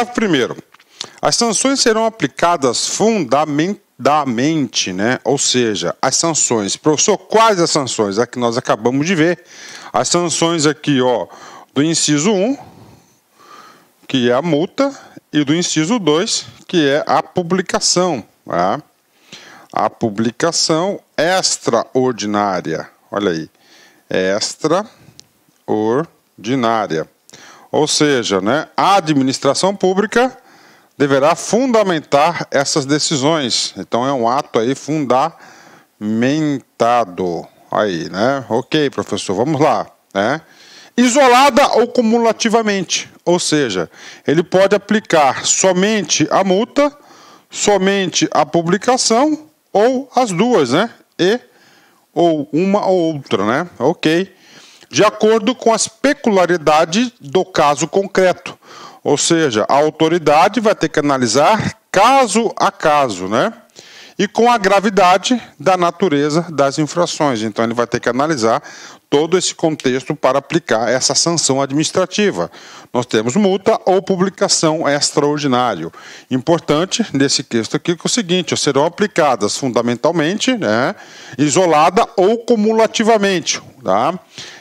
Parágrafo 1º. As sanções serão aplicadas fundamentalmente, né? Ou seja, as sanções. Professor, quais as sanções? É que nós acabamos de ver. As sanções aqui, ó, do inciso 1, que é a multa, e do inciso 2, que é a publicação. Tá? A publicação extraordinária. Olha aí. Extraordinária. Ou seja, né, a administração pública deverá fundamentar essas decisões. Então é um ato aí fundamentado. Aí, né? Ok, professor, vamos lá, né? Isolada ou cumulativamente, ou seja, ele pode aplicar somente a multa, somente a publicação ou as duas, né? Ou uma ou outra, né? Ok. De acordo com as peculiaridades do caso concreto. Ou seja, a autoridade vai ter que analisar caso a caso, né? E com a gravidade da natureza das infrações. Então, ele vai ter que analisar todo esse contexto para aplicar essa sanção administrativa. Nós temos multa ou publicação extraordinária. Importante nesse texto aqui que é o seguinte: serão aplicadas fundamentalmente, né, isolada ou cumulativamente, tá?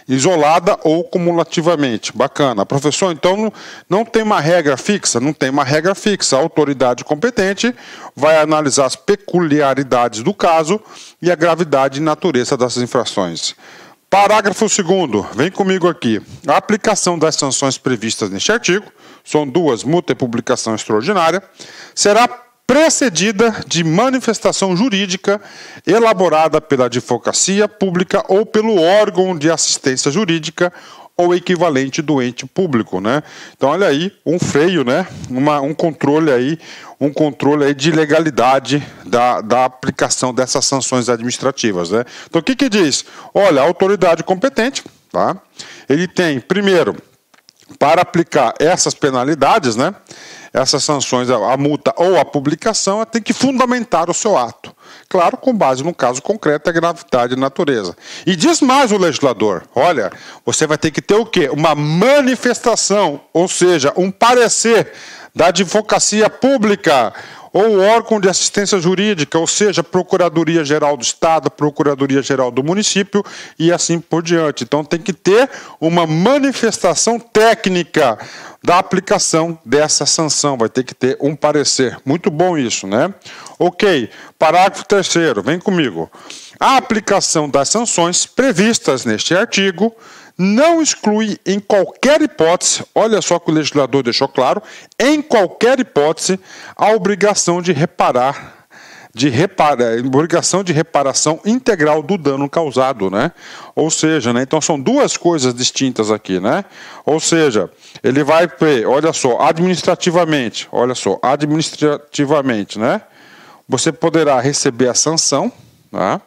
Isolada ou cumulativamente. Bacana. Professor, então não tem uma regra fixa? Não tem uma regra fixa. A autoridade competente vai analisar as peculiaridades do caso e a gravidade e natureza dessas infrações. Parágrafo 2º, vem comigo aqui. A aplicação das sanções previstas neste artigo, são duas, multa e publicação extraordinária, será precedida de manifestação jurídica elaborada pela advocacia pública ou pelo órgão de assistência jurídica ou equivalente do ente público, né? Então, olha aí, um freio, né? Um controle aí de legalidade da aplicação dessas sanções administrativas, né? Então, o que diz? Olha, a autoridade competente, tá? Ele tem, primeiro, para aplicar essas penalidades, né? Essas sanções, a multa ou a publicação, tem que fundamentar o seu ato. Claro, com base no caso concreto, a gravidade e natureza. E diz mais o legislador, olha, você vai ter que ter o quê? Uma manifestação, ou seja, um parecer da advocacia pública ou órgão de assistência jurídica, ou seja, Procuradoria-Geral do Estado, Procuradoria-Geral do Município e assim por diante. Então tem que ter uma manifestação técnica da aplicação dessa sanção, vai ter que ter um parecer. Muito bom isso, né? Ok, parágrafo 3º, vem comigo. A aplicação das sanções previstas neste artigo não exclui em qualquer hipótese, olha só que o legislador deixou claro, em qualquer hipótese, a obrigação de obrigação de reparação integral do dano causado, né? Ou seja, né? Então são duas coisas distintas aqui, né? Ou seja, ele vai ver, olha só, administrativamente, né? Você poderá receber a sanção, tá?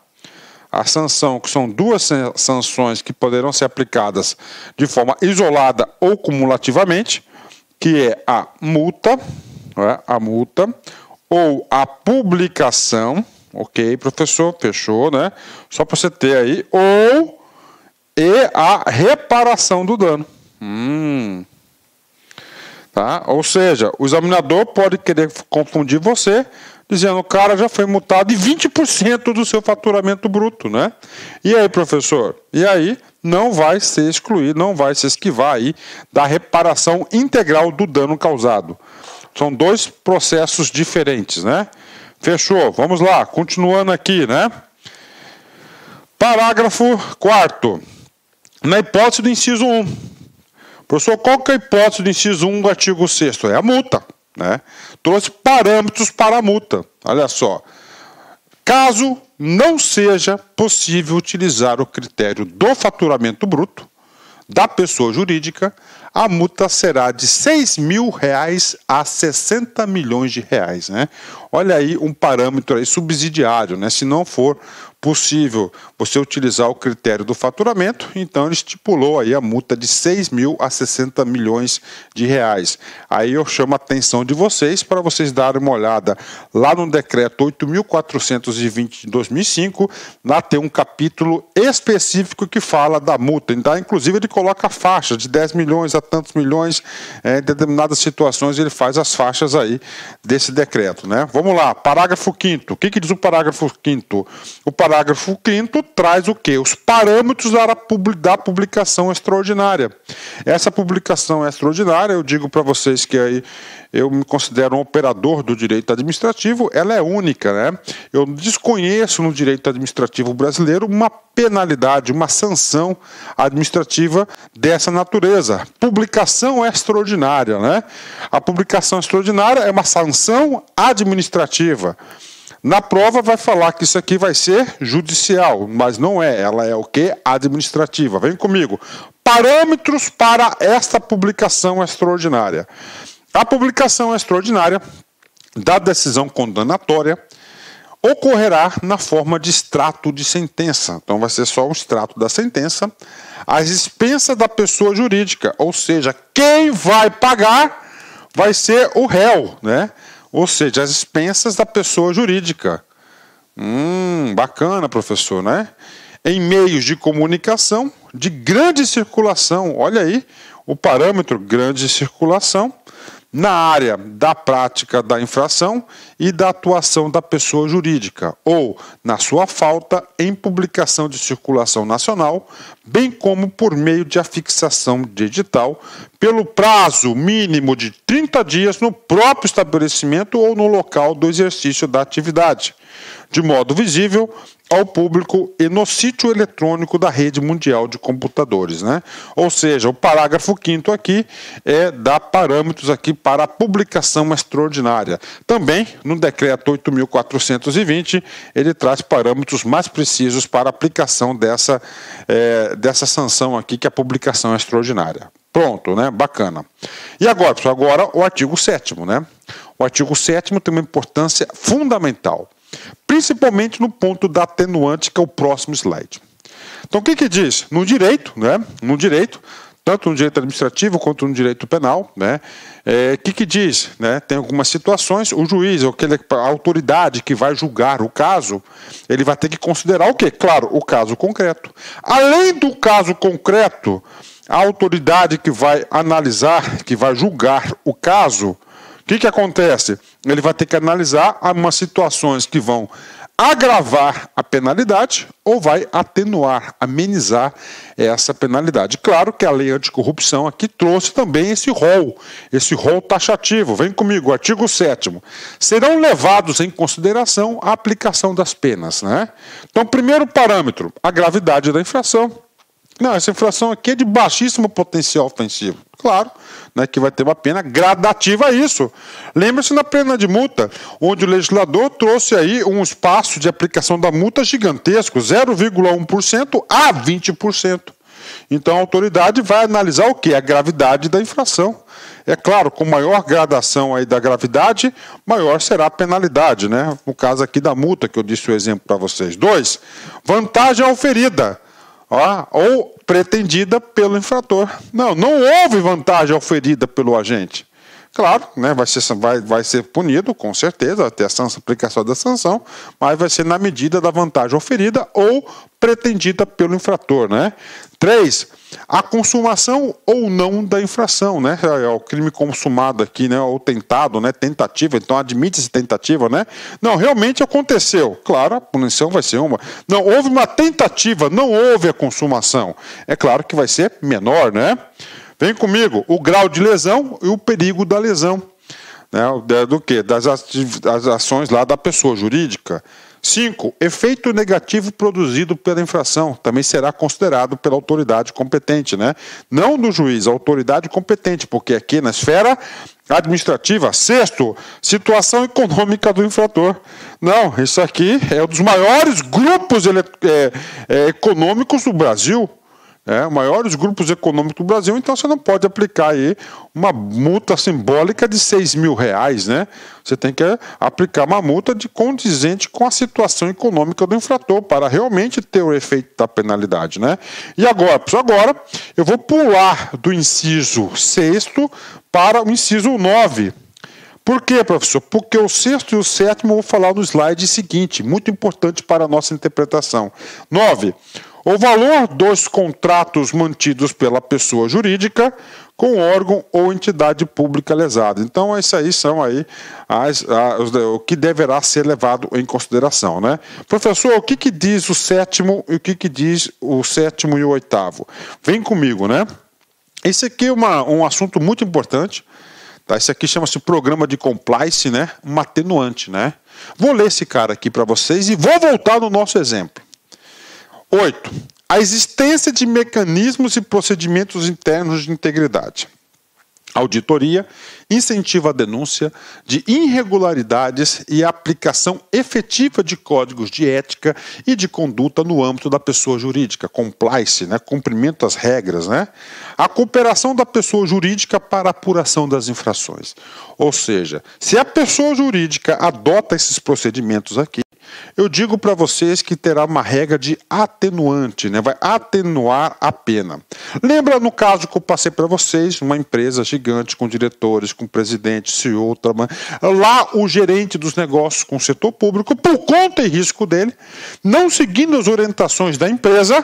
A sanção, que são duas sanções que poderão ser aplicadas de forma isolada ou cumulativamente, que é a multa, né? A multa, ou a publicação, ok, professor, fechou, né? Só para você ter aí, e a reparação do dano. Tá? Ou seja, o examinador pode querer confundir você, dizendo que o cara já foi multado em 20% do seu faturamento bruto, né? E aí, professor? E aí não vai ser excluído, não vai se esquivar aí da reparação integral do dano causado. São dois processos diferentes, né? Fechou. Vamos lá, continuando aqui, né? Parágrafo 4º. Na hipótese do inciso 1. Professor, qual que é a hipótese do inciso 1 do artigo 6º? É a multa, né? Trouxe parâmetros para a multa. Olha só. Caso não seja possível utilizar o critério do faturamento bruto da pessoa jurídica, a multa será de R$ 6.000 a R$ 60 milhões, né? Olha aí um parâmetro aí subsidiário, né? Se não for possível você utilizar o critério do faturamento, então ele estipulou aí a multa de 6 mil a 60 milhões de reais. Aí eu chamo a atenção de vocês para vocês darem uma olhada lá no decreto 8.420 de 2005, lá tem um capítulo específico que fala da multa, então, inclusive ele coloca a faixa de 10 milhões a tantos milhões, em determinadas situações ele faz as faixas aí desse decreto, né? Vamos lá, parágrafo 5º, o que diz o parágrafo 5º? O parágrafo 5º traz o quê? Os parâmetros da publicação extraordinária. Essa publicação extraordinária, eu digo para vocês que aí eu me considero um operador do direito administrativo, ela é única, né? Eu desconheço no direito administrativo brasileiro uma penalidade, uma sanção administrativa dessa natureza. Publicação extraordinária, né? A publicação extraordinária é uma sanção administrativa. Na prova vai falar que isso aqui vai ser judicial, mas não é. Ela é o quê? Administrativa. Vem comigo. Parâmetros para esta publicação extraordinária. A publicação extraordinária da decisão condenatória ocorrerá na forma de extrato de sentença. Então vai ser só um extrato da sentença, às expensas da pessoa jurídica, ou seja, quem vai pagar vai ser o réu, né? Ou seja, as expensas da pessoa jurídica. Bacana, professor, né? Em meios de comunicação de grande circulação, olha aí o parâmetro grande circulação, na área da prática da infração e da atuação da pessoa jurídica, ou, na sua falta, em publicação de circulação nacional, bem como por meio de afixação de edital, pelo prazo mínimo de 30 dias no próprio estabelecimento ou no local do exercício da atividade, de modo visível ao público e no sítio eletrônico da rede mundial de computadores, né? Ou seja, o parágrafo 5º aqui dá parâmetros aqui para a publicação extraordinária. Também, no decreto 8.420, ele traz parâmetros mais precisos para a aplicação dessa sanção aqui, que é a publicação extraordinária. Pronto, né? Bacana. E agora, pessoal, o artigo 7º, né? O artigo 7º tem uma importância fundamental, principalmente no ponto da atenuante, que é o próximo slide. Então, o que diz? No direito, né? No direito, tanto no direito administrativo quanto no direito penal, né? Que diz? Né? Tem algumas situações, o juiz, a autoridade que vai julgar o caso, ele vai ter que considerar o quê? Claro, o caso concreto. Além do caso concreto, a autoridade que vai analisar, que vai julgar o caso, o que acontece? Ele vai ter que analisar umas situações que vão agravar a penalidade ou vai atenuar, amenizar essa penalidade. Claro que a lei anticorrupção aqui trouxe também esse rol taxativo. Vem comigo, artigo 7º. Serão levados em consideração a aplicação das penas, né? Então, primeiro parâmetro, a gravidade da infração. Não, essa infração aqui é de baixíssimo potencial ofensivo. Claro, né, que vai ter uma pena gradativa a isso. Lembre-se na pena de multa, onde o legislador trouxe aí um espaço de aplicação da multa gigantesco, 0,1% a 20%. Então a autoridade vai analisar o quê? A gravidade da infração. É claro, com maior gradação aí da gravidade, maior será a penalidade, né? No caso aqui da multa, que eu disse o exemplo para vocês. 2, vantagem oferida, ou pretendida pelo infrator. Não houve vantagem oferida pelo agente. Claro, né, vai ser punido, com certeza, até a aplicação da sanção, mas vai ser na medida da vantagem oferida ou pretendida pelo infrator, né? 3, a consumação ou não da infração, né? É o crime consumado aqui, né? Ou tentado, né? Tentativa, então admite-se tentativa, né? Não, realmente aconteceu. Claro, a punição vai ser uma. Não, houve uma tentativa, não houve a consumação. É claro que vai ser menor, né? Vem comigo, o grau de lesão e o perigo da lesão. Né? Do quê? Das ações lá da pessoa jurídica. 5, efeito negativo produzido pela infração, também será considerado pela autoridade competente, né? Não do juiz, a autoridade competente, porque aqui na esfera administrativa. 6, situação econômica do infrator. Não, isso aqui é um dos maiores grupos econômicos do Brasil. maiores grupos econômicos do Brasil, então você não pode aplicar aí uma multa simbólica de R$6.000, né? Você tem que aplicar uma multa condizente com a situação econômica do infrator para realmente ter o efeito da penalidade, né? E agora, pessoal, eu vou pular do inciso 6º para o inciso 9. Por quê, professor? Porque o 6º e o 7º eu vou falar no slide seguinte, muito importante para a nossa interpretação. 9. O valor dos contratos mantidos pela pessoa jurídica com órgão ou entidade pública lesada. Então, isso aí são aí o que deverá ser levado em consideração, né? Professor, o que diz o 7º e o que diz o 7º e o 8º? Vem comigo, né? Esse aqui é um assunto muito importante. Tá? Esse aqui chama-se programa de compliance, né? Um atenuante, né? Vou ler esse cara aqui para vocês e vou voltar no nosso exemplo. 8. A existência de mecanismos e procedimentos internos de integridade. Auditoria incentiva a denúncia de irregularidades e a aplicação efetiva de códigos de ética e de conduta no âmbito da pessoa jurídica. Compliance, né? Cumprimento das regras, né? A cooperação da pessoa jurídica para a apuração das infrações. Ou seja, se a pessoa jurídica adota esses procedimentos aqui, eu digo para vocês que terá uma regra de atenuante, né? Vai atenuar a pena. Lembra no caso que eu passei para vocês, uma empresa gigante com diretores, com presidente, CEO, lá o gerente dos negócios com o setor público, por conta e risco dele, não seguindo as orientações da empresa,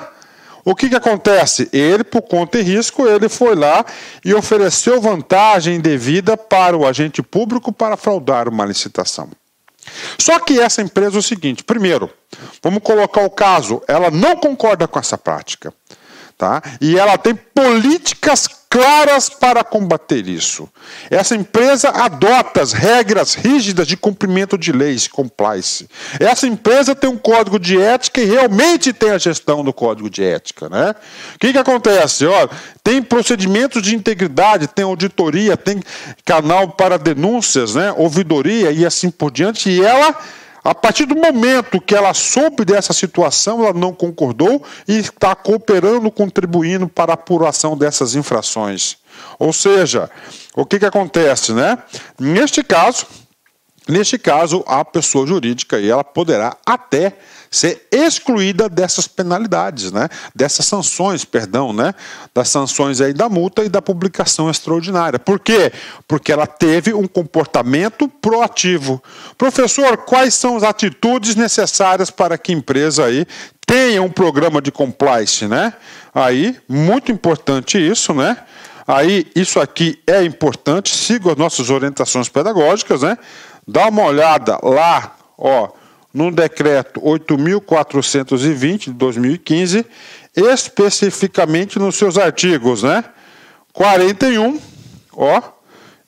o que acontece? Ele, por conta e risco, ele foi lá e ofereceu vantagem indevida para o agente público para fraudar uma licitação. Só que essa empresa é o seguinte, primeiro, vamos colocar o caso, ela não concorda com essa prática, tá? E ela tem políticas claras para combater isso. Essa empresa adota as regras rígidas de cumprimento de leis, compliance. Essa empresa tem um código de ética e realmente tem a gestão do código de ética, né? O que acontece? Olha, tem procedimentos de integridade, tem auditoria, tem canal para denúncias, né? Ouvidoria e assim por diante, e ela, a partir do momento que ela soube dessa situação, ela não concordou e está cooperando, contribuindo para a apuração dessas infrações. Ou seja, o que acontece, né? Neste caso, a pessoa jurídica ela poderá até ser excluída dessas penalidades, né? Dessas sanções, perdão, né? Das sanções aí da multa e da publicação extraordinária. Por quê? Porque ela teve um comportamento proativo. Professor, quais são as atitudes necessárias para que a empresa aí tenha um programa de compliance, né? Aí, muito importante isso, né? Aí, isso aqui é importante, siga as nossas orientações pedagógicas, né? Dá uma olhada lá, ó, no decreto 8.420 de 2015, especificamente nos seus artigos, né? 41, ó,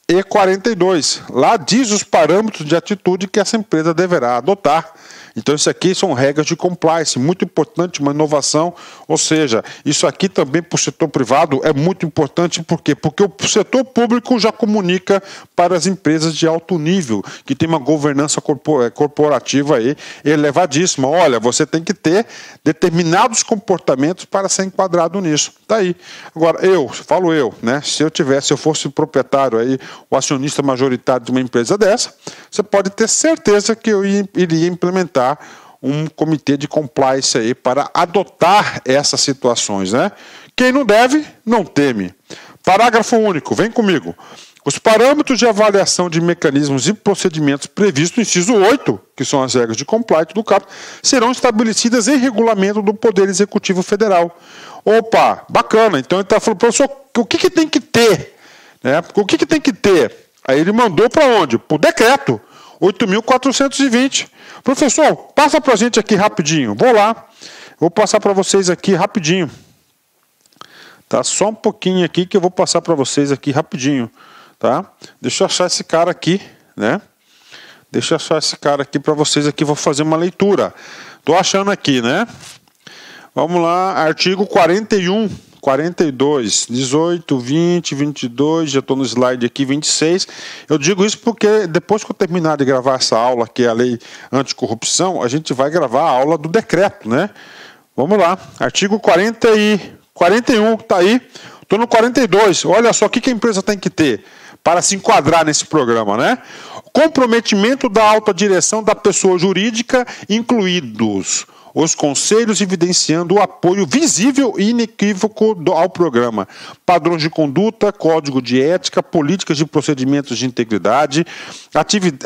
e 42. Lá diz os parâmetros de atitude que essa empresa deverá adotar. Então, isso aqui são regras de compliance, muito importante, uma inovação. Ou seja, isso aqui também para o setor privado é muito importante. Por quê? Porque o setor público já comunica para as empresas de alto nível, que tem uma governança corporativa aí elevadíssima. Olha, você tem que ter determinados comportamentos para ser enquadrado nisso. Tá aí. Agora, falo eu, né? Se eu fosse o proprietário aí, o acionista majoritário de uma empresa dessa, você pode ter certeza que eu iria implementar um comitê de compliance aí para adotar essas situações, né? Quem não deve, não teme. Parágrafo único, vem comigo. Os parâmetros de avaliação de mecanismos e procedimentos previstos no inciso 8, que são as regras de compliance do CAPT, serão estabelecidas em regulamento do Poder Executivo Federal. Opa, bacana. Então ele está falando, professor, o que tem que ter? Né? O que tem que ter? Aí ele mandou para onde? Para o decreto 8.420. Professor, passa para a gente aqui rapidinho. Vou lá. Vou passar para vocês aqui rapidinho. Tá? Só um pouquinho aqui que eu vou passar para vocês aqui rapidinho. Tá? Deixa eu achar esse cara aqui, né? Deixa eu achar esse cara aqui para vocês aqui. Vou fazer uma leitura. Estou achando aqui, né? Vamos lá. Artigo 41. 42, 18, 20, 22, já estou no slide aqui, 26. Eu digo isso porque depois que eu terminar de gravar essa aula, que é a lei anticorrupção, a gente vai gravar a aula do decreto, né? Vamos lá, artigo 44, 41, tá aí. Estou no 42. Olha só o que a empresa tem que ter para se enquadrar nesse programa, né? Comprometimento da alta direção da pessoa jurídica, incluídos os conselhos, evidenciando o apoio visível e inequívoco ao programa. Padrões de conduta, código de ética, políticas de procedimentos de integridade,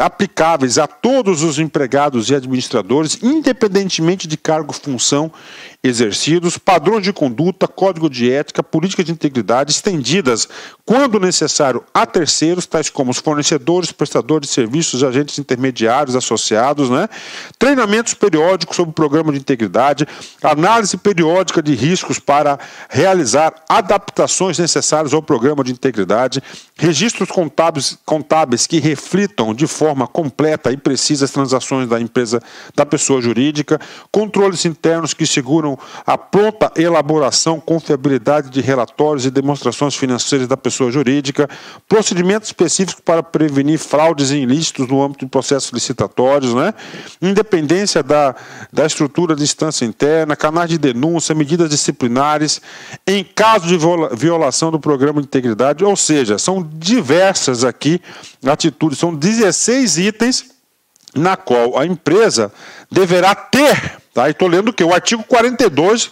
aplicáveis a todos os empregados e administradores, independentemente de cargo, função exercidos, padrões de conduta, código de ética, políticas de integridade estendidas, quando necessário, a terceiros, tais como os fornecedores, prestadores de serviços, agentes intermediários, associados, né? Treinamentos periódicos sobre o programa de integridade, análise periódica de riscos para realizar adaptações necessárias ao programa de integridade, registros contábeis que reflitam de forma completa e precisa as transações da empresa, da pessoa jurídica, controles internos que seguram a pronta elaboração, confiabilidade de relatórios e demonstrações financeiras da pessoa jurídica, procedimentos específicos para prevenir fraudes e ilícitos no âmbito de processos licitatórios, né? Independência da estrutura de instância interna, canais de denúncia, medidas disciplinares, em caso de violação do programa de integridade, ou seja, são diversas aqui atitudes, são 16 itens na qual a empresa deverá ter, tá? E estou lendo o quê? O artigo 42,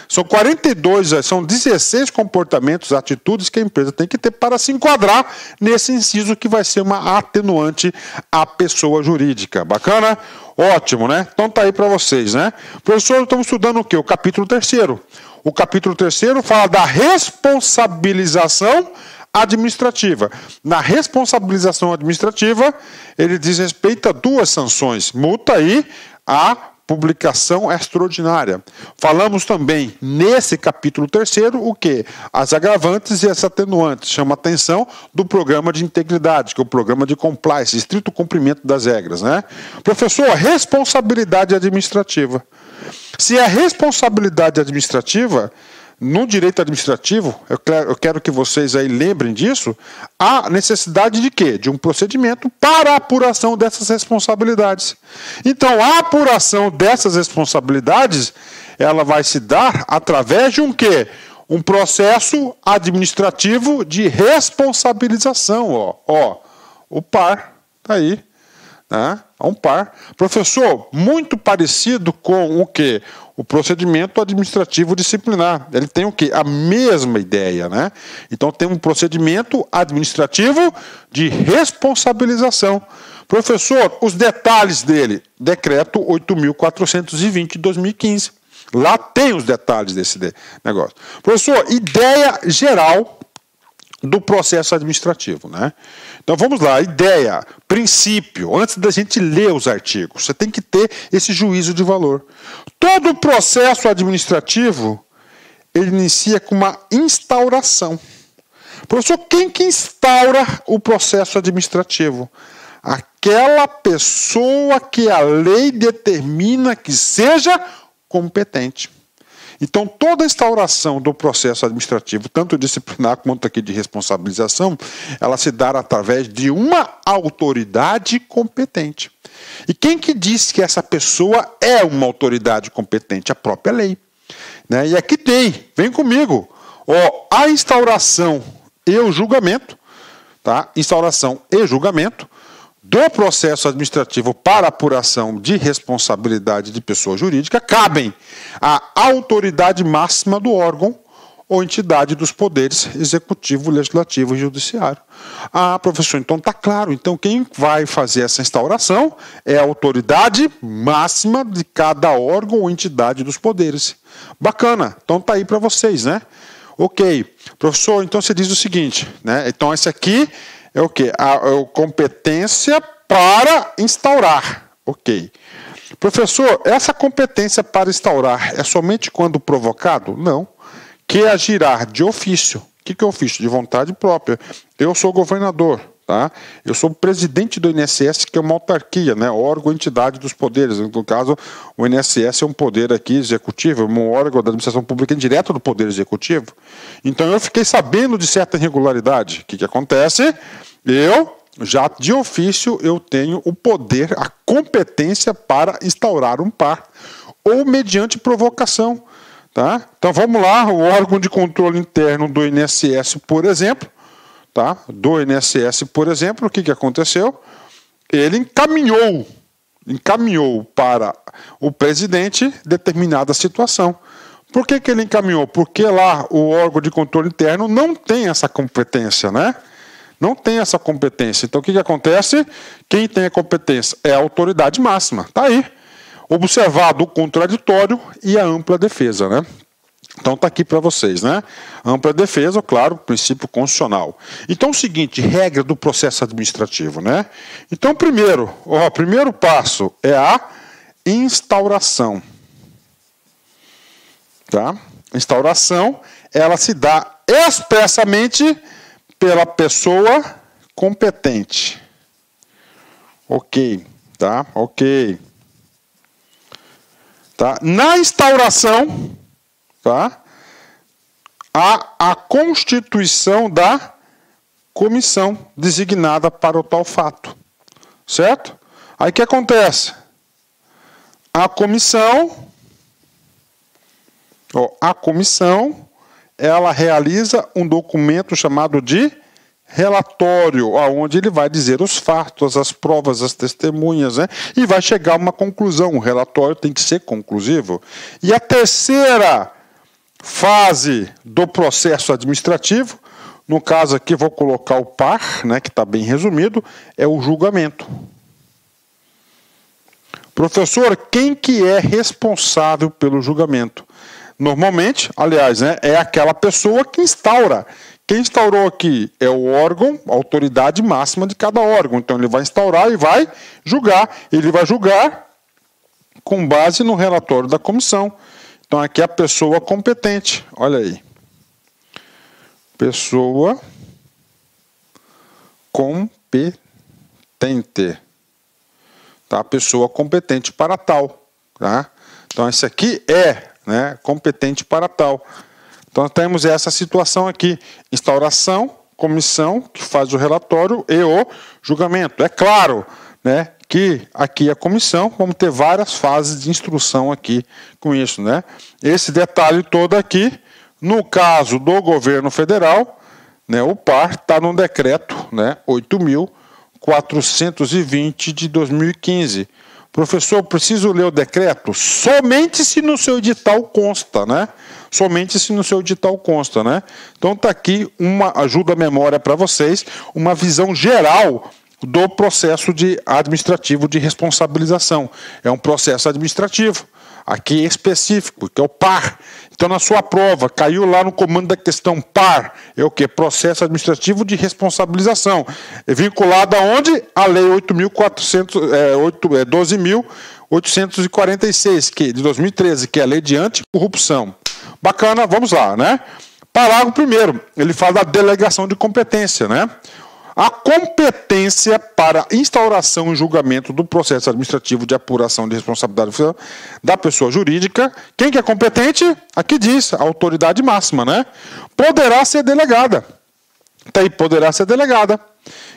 são 42, são 16 comportamentos, atitudes que a empresa tem que ter para se enquadrar nesse inciso que vai ser uma atenuante à pessoa jurídica. Bacana? Ótimo, né? Então tá aí para vocês, né? Professor, estamos estudando o quê? O capítulo 3º. O capítulo 3º fala da responsabilização administrativa. Na responsabilização administrativa, ele diz respeito a duas sanções: multa e a publicação extraordinária. Falamos também nesse capítulo 3º o que? As agravantes e as atenuantes. Chama a atenção do programa de integridade, que é o programa de compliance, estrito cumprimento das regras, né? Professor, responsabilidade administrativa. Se é responsabilidade administrativa, no direito administrativo, eu quero que vocês aí lembrem disso, há necessidade de quê? De um procedimento para a apuração dessas responsabilidades. Então, a apuração dessas responsabilidades, ela vai se dar através de um quê? Um processo administrativo de responsabilização. O par, está aí. Né? Um par. Professor, muito parecido com o quê? O procedimento administrativo disciplinar. Ele tem o quê? A mesma ideia, né? Então tem um procedimento administrativo de responsabilização. Professor, os detalhes dele. Decreto 8.420 de 2015. Lá tem os detalhes desse negócio. Professor, ideia geral do processo administrativo, né? Então vamos lá, ideia, princípio, antes da gente ler os artigos, você tem que ter esse juízo de valor. Todo processo administrativo, ele inicia com uma instauração. Professor, quem que instaura o processo administrativo? Aquela pessoa que a lei determina que seja competente. Então, toda a instauração do processo administrativo, tanto disciplinar quanto aqui de responsabilização, ela se dá através de uma autoridade competente. E quem que diz que essa pessoa é uma autoridade competente? A própria lei. Né? E aqui tem, vem comigo, a instauração e o julgamento, tá? Instauração e julgamento do processo administrativo para apuração de responsabilidade de pessoa jurídica cabem à autoridade máxima do órgão ou entidade dos poderes executivo, legislativo e judiciário. Ah, professor, então está claro. Então quem vai fazer essa instauração é a autoridade máxima de cada órgão ou entidade dos poderes. Bacana. Então está aí para vocês, né? Ok. Professor, então você diz o seguinte, né? Então esse aqui é o quê? A competência para instaurar. Ok. Professor, essa competência para instaurar é somente quando provocado? Não. Que agirá de ofício. O que é ofício? De vontade própria. Eu sou governador, tá? Eu sou presidente do INSS, que é uma autarquia, né? Órgão, entidade dos poderes. No caso, o INSS é um poder aqui executivo, um órgão da administração pública indireta do poder executivo. Então eu fiquei sabendo de certa irregularidade. O que acontece? Eu, já de ofício, eu tenho o poder, a competência para instaurar um par, ou mediante provocação. Tá? Então vamos lá, o órgão de controle interno do INSS, por exemplo, tá? Do INSS, por exemplo, o que aconteceu? Ele encaminhou para o presidente determinada situação. Por que ele encaminhou? Porque lá o órgão de controle interno não tem essa competência, né? Não tem essa competência. Então o que acontece? Quem tem a competência é a autoridade máxima. Tá aí. Observado o contraditório e a ampla defesa, né? Então está aqui para vocês, né? Ampla defesa, claro, princípio constitucional. Então o seguinte, regra do processo administrativo, né? Então primeiro passo é a instauração. Tá? Instauração, ela se dá expressamente pela pessoa competente. Ok, tá? Ok. Tá? Na instauração, tá? Há a constituição da comissão designada para o tal fato. Certo? Aí o que acontece? A comissão, ela realiza um documento chamado de relatório, onde ele vai dizer os fatos, as provas, as testemunhas, né? E vai chegar a uma conclusão. O relatório tem que ser conclusivo. E a terceira fase do processo administrativo, no caso aqui vou colocar o par, né, que está bem resumido, é o julgamento. Professor, quem que é responsável pelo julgamento? Normalmente, aliás, né, é aquela pessoa que instaura. Quem instaurou aqui é o órgão, a autoridade máxima de cada órgão. Então, ele vai instaurar e vai julgar. Ele vai julgar com base no relatório da comissão. Então, aqui é a pessoa competente. Olha aí. Pessoa competente. Tá? Pessoa competente para tal. Tá? Então, esse aqui é, né, competente para tal. Então, temos essa situação aqui. Instauração, comissão, que faz o relatório e o julgamento. É claro, né, que aqui a comissão, vamos ter várias fases de instrução aqui com isso, né? Esse detalhe todo aqui, no caso do governo federal, né, o par está no decreto, né, 8.420 de 2015. Professor, preciso ler o decreto? Somente se no seu edital consta, né? Somente se no seu edital consta, né? Então está aqui uma ajuda à memória para vocês, uma visão geral do processo administrativo de responsabilização. É um processo administrativo, aqui específico, que é o par. Então, na sua prova, caiu lá no comando da questão par, é o quê? Processo administrativo de responsabilização. É vinculado aonde? A Lei 12.846, de 2013, que é a Lei de Anticorrupção. Bacana, vamos lá, né? Parágrafo 1º, ele fala da delegação de competência, né? A competência para instauração e julgamento do processo administrativo de apuração de responsabilidade da pessoa jurídica, quem que é competente? Aqui diz, a autoridade máxima, né? Poderá ser delegada. Então, poderá ser delegada.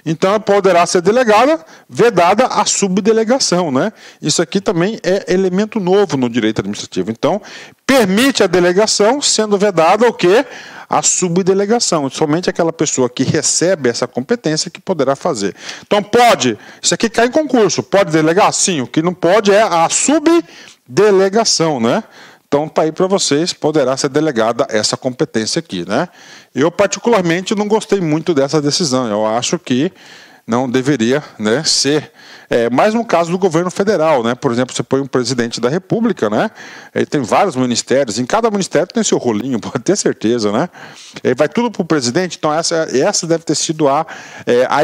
Então, poderá ser delegada, vedada a subdelegação, né? Isso aqui também é elemento novo no direito administrativo. Então, permite a delegação, sendo vedada o quê? A subdelegação. Somente aquela pessoa que recebe essa competência que poderá fazer. Então, pode, isso aqui cai em concurso, pode delegar? Sim, o que não pode é a subdelegação, né? Então, está aí para vocês, poderá ser delegada essa competência aqui, né? Eu, particularmente, não gostei muito dessa decisão. Eu acho que não deveria, né, ser. Mas no caso do governo federal, né? Por exemplo, você põe um presidente da República, né? Ele tem vários ministérios, em cada ministério tem seu rolinho, pode ter certeza, né? Vai tudo para o presidente, então essa deve ter sido a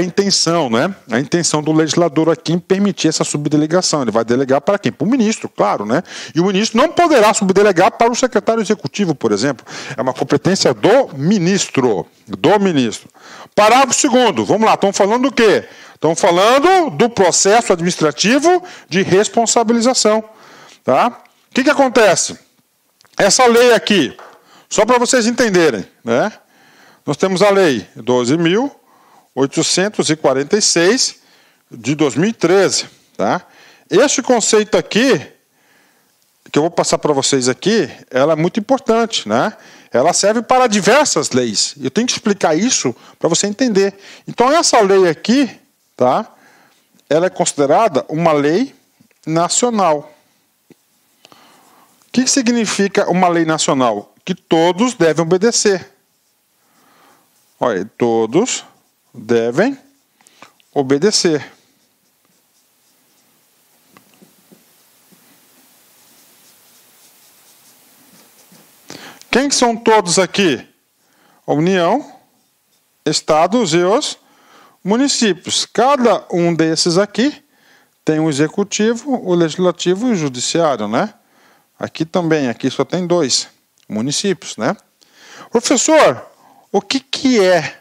intenção, né? A intenção do legislador aqui em permitir essa subdelegação. Ele vai delegar para quem? Para o ministro, claro, né? E o ministro não poderá subdelegar para o secretário executivo, por exemplo. É uma competência do ministro. Parágrafo 2º, vamos lá, estão falando do quê? Estão falando do processo administrativo de responsabilização. Tá? O que acontece? Essa lei aqui, só para vocês entenderem, né? Nós temos a lei 12.846 de 2013. Tá? Este conceito aqui, que eu vou passar para vocês aqui, ela é muito importante, né? Ela serve para diversas leis. Eu tenho que explicar isso para você entender. Então, essa lei aqui, tá? Ela é considerada uma lei nacional. O que significa uma lei nacional? Que todos devem obedecer. Olha, todos devem obedecer. Quem são todos aqui? A União, Estados e os municípios. Cada um desses aqui tem o executivo, o legislativo e o judiciário, né? Aqui também, aqui só tem 2 municípios, né? Professor, o que é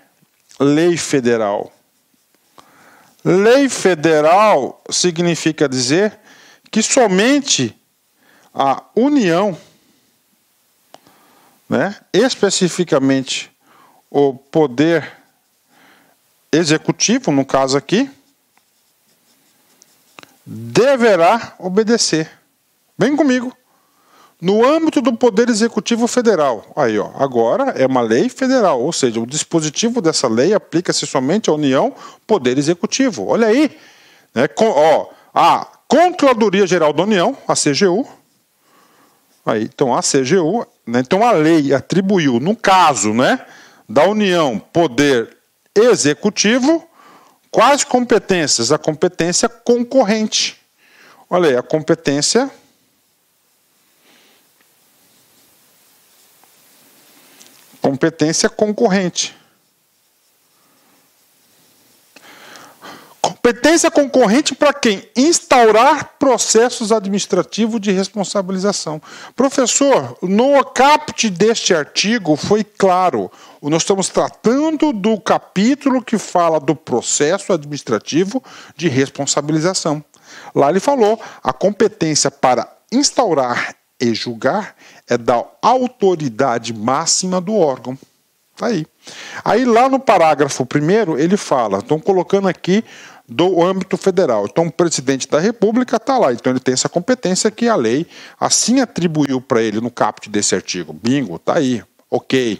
lei federal? Lei federal significa dizer que somente a União, né, especificamente o poder executivo, no caso aqui, deverá obedecer. Vem comigo. No âmbito do Poder Executivo Federal. Aí, ó, agora é uma lei federal, ou seja, o dispositivo dessa lei aplica-se somente à União, Poder Executivo. Olha aí, né, a Controladoria Geral da União, a CGU. Aí, então, a CGU, né, então a lei atribuiu, no caso, né, da União, Poder Executivo, quais competências? A competência concorrente. Olha aí, a competência concorrente. Competência concorrente para quem? Instaurar processos administrativos de responsabilização. Professor, no caput deste artigo foi claro. Nós estamos tratando do capítulo que fala do processo administrativo de responsabilização. Lá ele falou, a competência para instaurar e julgar é da autoridade máxima do órgão. Tá aí. Aí lá no parágrafo 1º ele fala, estão colocando aqui do âmbito federal. Então o presidente da República está lá, então ele tem essa competência que a lei assim atribuiu para ele no caput desse artigo. Bingo, tá aí, ok.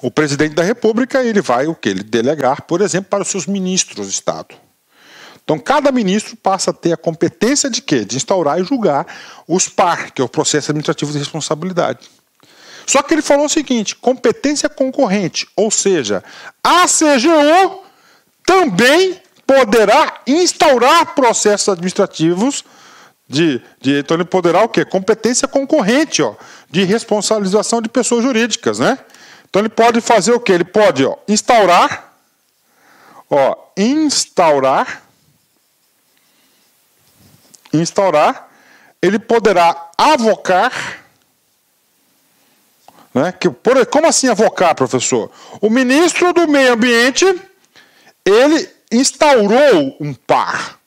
O presidente da República ele vai ele delegar, por exemplo, para os seus ministros de Estado. Então, cada ministro passa a ter a competência de quê? De instaurar e julgar os PAR, que é o processo administrativo de responsabilidade. Só que ele falou o seguinte, competência concorrente, ou seja, a CGU também poderá instaurar processos administrativos então ele poderá o quê? Competência concorrente, ó, de responsabilização de pessoas jurídicas, né? Então ele pode fazer o quê? Ele pode, instaurar, ele poderá avocar, né? Como assim avocar, professor? O ministro do Meio Ambiente, ele instaurou um PAR.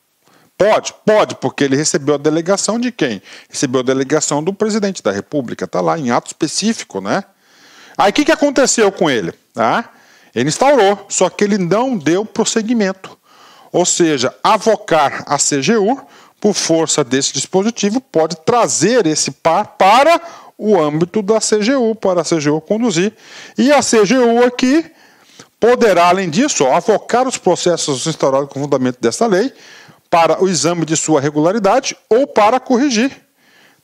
Pode, porque ele recebeu a delegação de quem? Recebeu a delegação do presidente da República, está lá em ato específico, né? Aí o que aconteceu com ele? Ele instaurou, só que ele não deu prosseguimento. Ou seja, avocar a CGU, por força desse dispositivo, pode trazer esse PAR para o âmbito da CGU, para a CGU conduzir. E a CGU aqui poderá, além disso, avocar os processos instaurados com fundamento desta lei para o exame de sua regularidade ou para corrigir.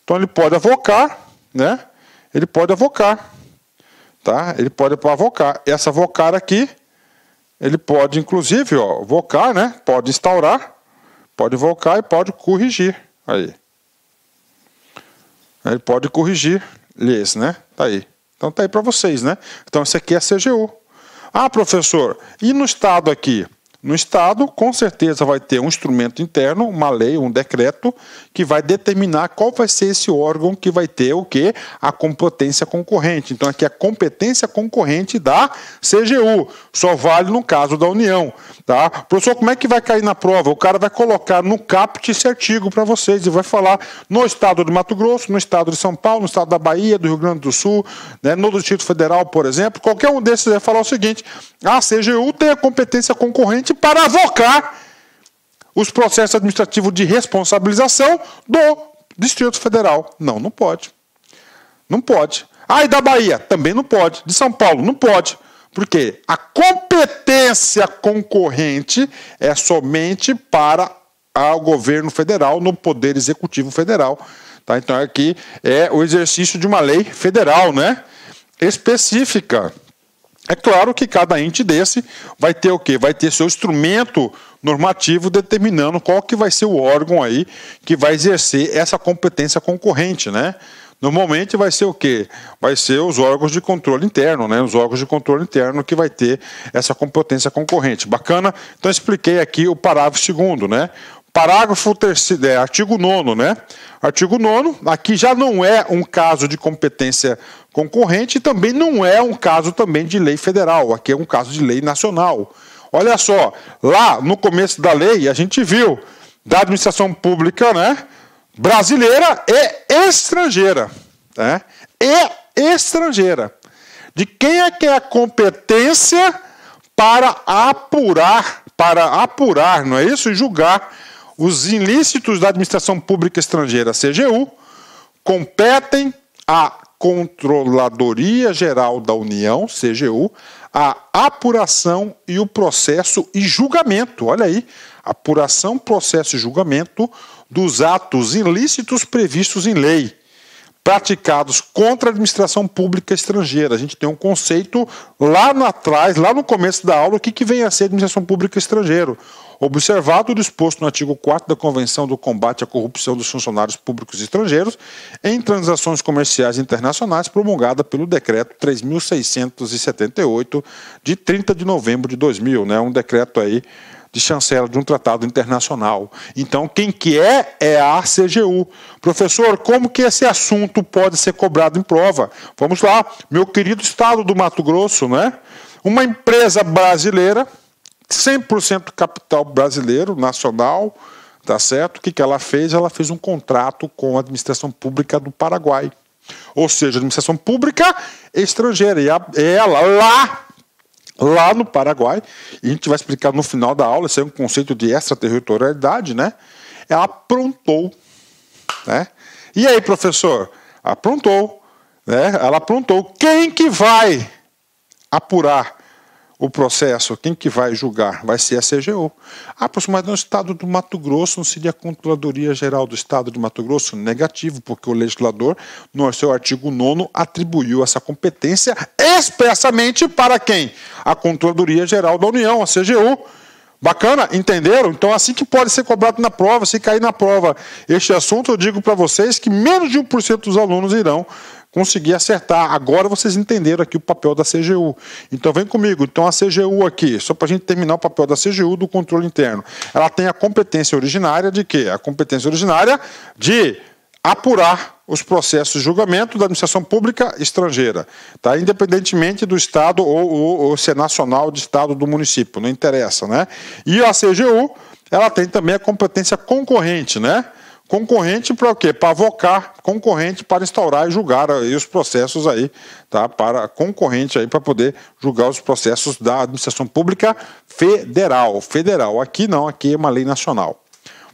Então ele pode avocar, né? Ele pode avocar, tá? Ele pode avocar. Essa avocar aqui, ele pode inclusive, avocar, né? Pode instaurar, pode avocar e pode corrigir. Aí. Ele pode corrigir leis, né? Tá aí. Então tá aí para vocês, né? Então esse aqui é a CGU. Ah, professor, e no Estado aqui? No Estado, com certeza vai ter um instrumento interno, uma lei, um decreto, que vai determinar qual vai ser esse órgão que vai ter o quê? A competência concorrente. Então aqui é a competência concorrente da CGU. Só vale no caso da União. Tá? Professor, como é que vai cair na prova? O cara vai colocar no caput esse artigo para vocês e vai falar no Estado de Mato Grosso, no Estado de São Paulo, no Estado da Bahia, do Rio Grande do Sul, né, no Distrito Federal, por exemplo. Qualquer um desses vai falar o seguinte, a CGU tem a competência concorrente para avocar os processos administrativos de responsabilização Distrito Federal. Não pode. Não pode. Ah, e da Bahia? Também não pode. De São Paulo? Não pode. Porque a competência concorrente é somente para o governo federal, no Poder Executivo Federal. Tá? Então, aqui é o exercício de uma lei federal, né? Específica. É claro que cada ente desse vai ter o quê? Vai ter seu instrumento normativo determinando qual que vai ser o órgão aí que vai exercer essa competência concorrente, né? Normalmente vai ser o quê? Vai ser os órgãos de controle interno, né? Os órgãos de controle interno que vai ter essa competência concorrente. Bacana? Então, expliquei aqui o parágrafo 2º, né? Parágrafo 3º, artigo 9º, né? Artigo 9º, aqui já não é um caso de competência concorrente e também não é um caso também de lei federal. Aqui é um caso de lei nacional. Olha só, lá no começo da lei, a gente viu da administração pública, né? Brasileira e estrangeira. Né? E estrangeira. De quem é que é a competência para apurar, não é isso? E julgar os ilícitos da administração pública estrangeira, CGU, competem à Controladoria Geral da União, CGU, a apuração e o processo e julgamento. Olha aí, apuração, processo e julgamento dos atos ilícitos previstos em lei, praticados contra a administração pública estrangeira. A gente tem um conceito lá atrás, lá no começo da aula, o que vem a ser administração pública estrangeira. Observado o disposto no artigo 4º da Convenção do Combate à Corrupção dos Funcionários Públicos Estrangeiros em Transações Comerciais Internacionais, promulgada pelo Decreto 3.678, de 30 de novembro de 2000, né? Um decreto aí de chancela de um tratado internacional. Então, quem que é a CGU. Professor, como que esse assunto pode ser cobrado em prova? Vamos lá, meu querido estado do Mato Grosso, né? Uma empresa brasileira, 100% capital brasileiro, nacional, tá certo? O que ela fez? Ela fez um contrato com a administração pública do Paraguai. Ou seja, a administração pública estrangeira. E ela lá no Paraguai, e a gente vai explicar no final da aula, isso é um conceito de extraterritorialidade, né? Ela aprontou, né? E aí, professor? Aprontou, né? Ela aprontou. Quem que vai apurar o processo? Quem que vai julgar? Vai ser a CGU. Ah, professor, mas no estado do Mato Grosso não seria a Controladoria Geral do Estado de Mato Grosso? Negativo, porque o legislador, no seu artigo 9º, atribuiu essa competência expressamente para quem? A Controladoria Geral da União, a CGU. Bacana? Entenderam? Então, assim que pode ser cobrado na prova, se cair na prova este assunto, eu digo para vocês que menos de 1% dos alunos irão conseguir acertar. Agora vocês entenderam aqui o papel da CGU. Então vem comigo. Então a CGU aqui, só para a gente terminar o papel da CGU do controle interno. Ela tem a competência originária de quê? A competência originária de apurar os processos de julgamento da administração pública estrangeira, tá? Independentemente do estado ou se é nacional, de estado, do município, não interessa, né? E a CGU, ela tem também a competência concorrente, né? Concorrente para o quê? Para avocar, concorrente para instaurar e julgar aí os processos aí, tá? Para concorrente aí para poder julgar os processos da administração pública federal. Federal, aqui não, aqui é uma lei nacional.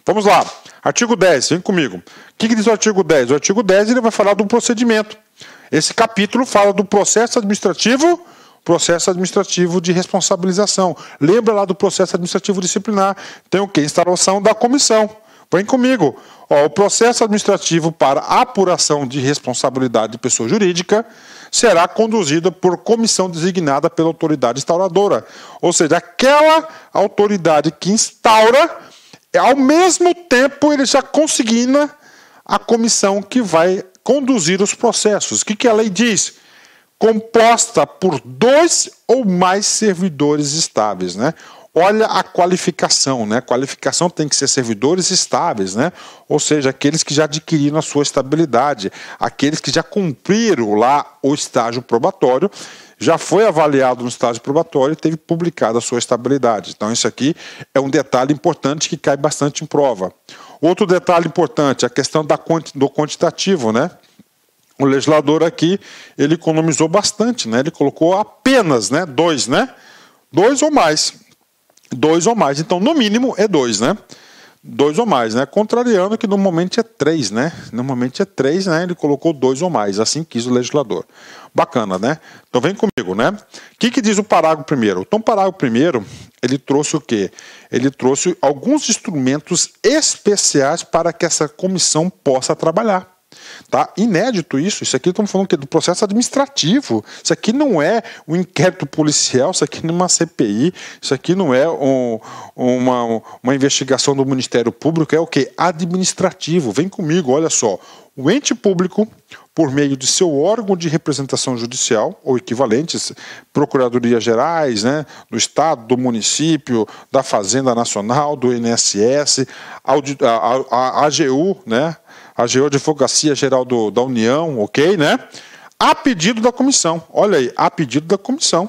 Vamos lá, artigo 10, vem comigo. O que diz o artigo 10? O artigo 10 ele vai falar do procedimento. Esse capítulo fala do processo administrativo de responsabilização. Lembra lá do processo administrativo disciplinar? Tem o quê? Instalação da comissão. Vem comigo. Ó, o processo administrativo para apuração de responsabilidade de pessoa jurídica será conduzido por comissão designada pela autoridade instauradora. Ou seja, aquela autoridade que instaura, ao mesmo tempo ele já consigna a comissão que vai conduzir os processos. O que a lei diz? Composta por 2 ou mais servidores estáveis, né? Olha a qualificação, né? Qualificação tem que ser servidores estáveis, né? Ou seja, aqueles que já adquiriram a sua estabilidade, aqueles que já cumpriram lá o estágio probatório, já foi avaliado no estágio probatório e teve publicado a sua estabilidade. Então isso aqui é um detalhe importante que cai bastante em prova. Outro detalhe importante, a questão do quantitativo, né? O legislador aqui, ele economizou bastante, né? Ele colocou apenas, né? 2, né? 2 ou mais. 2 ou mais. Então, no mínimo, é 2, né? 2 ou mais, né? Contrariando que normalmente é 3, né? Normalmente é 3, né? Ele colocou 2 ou mais, assim quis o legislador. Bacana, né? Então vem comigo, né? O que diz o parágrafo primeiro? Então o parágrafo primeiro, ele trouxe o quê? Ele trouxe alguns instrumentos especiais para que essa comissão possa trabalhar. Tá? Inédito isso aqui estamos falando do processo administrativo, isso aqui não é um inquérito policial, isso aqui não é uma CPI, isso aqui não é uma investigação do Ministério Público, é o que? Administrativo. Vem comigo, olha só, o ente público, por meio de seu órgão de representação judicial, ou equivalentes, procuradorias gerais, né, do Estado, do município, da Fazenda Nacional, do INSS, a AGU, né, a Advocacia Geral da União, ok, né? A pedido da comissão, olha aí, a pedido da comissão,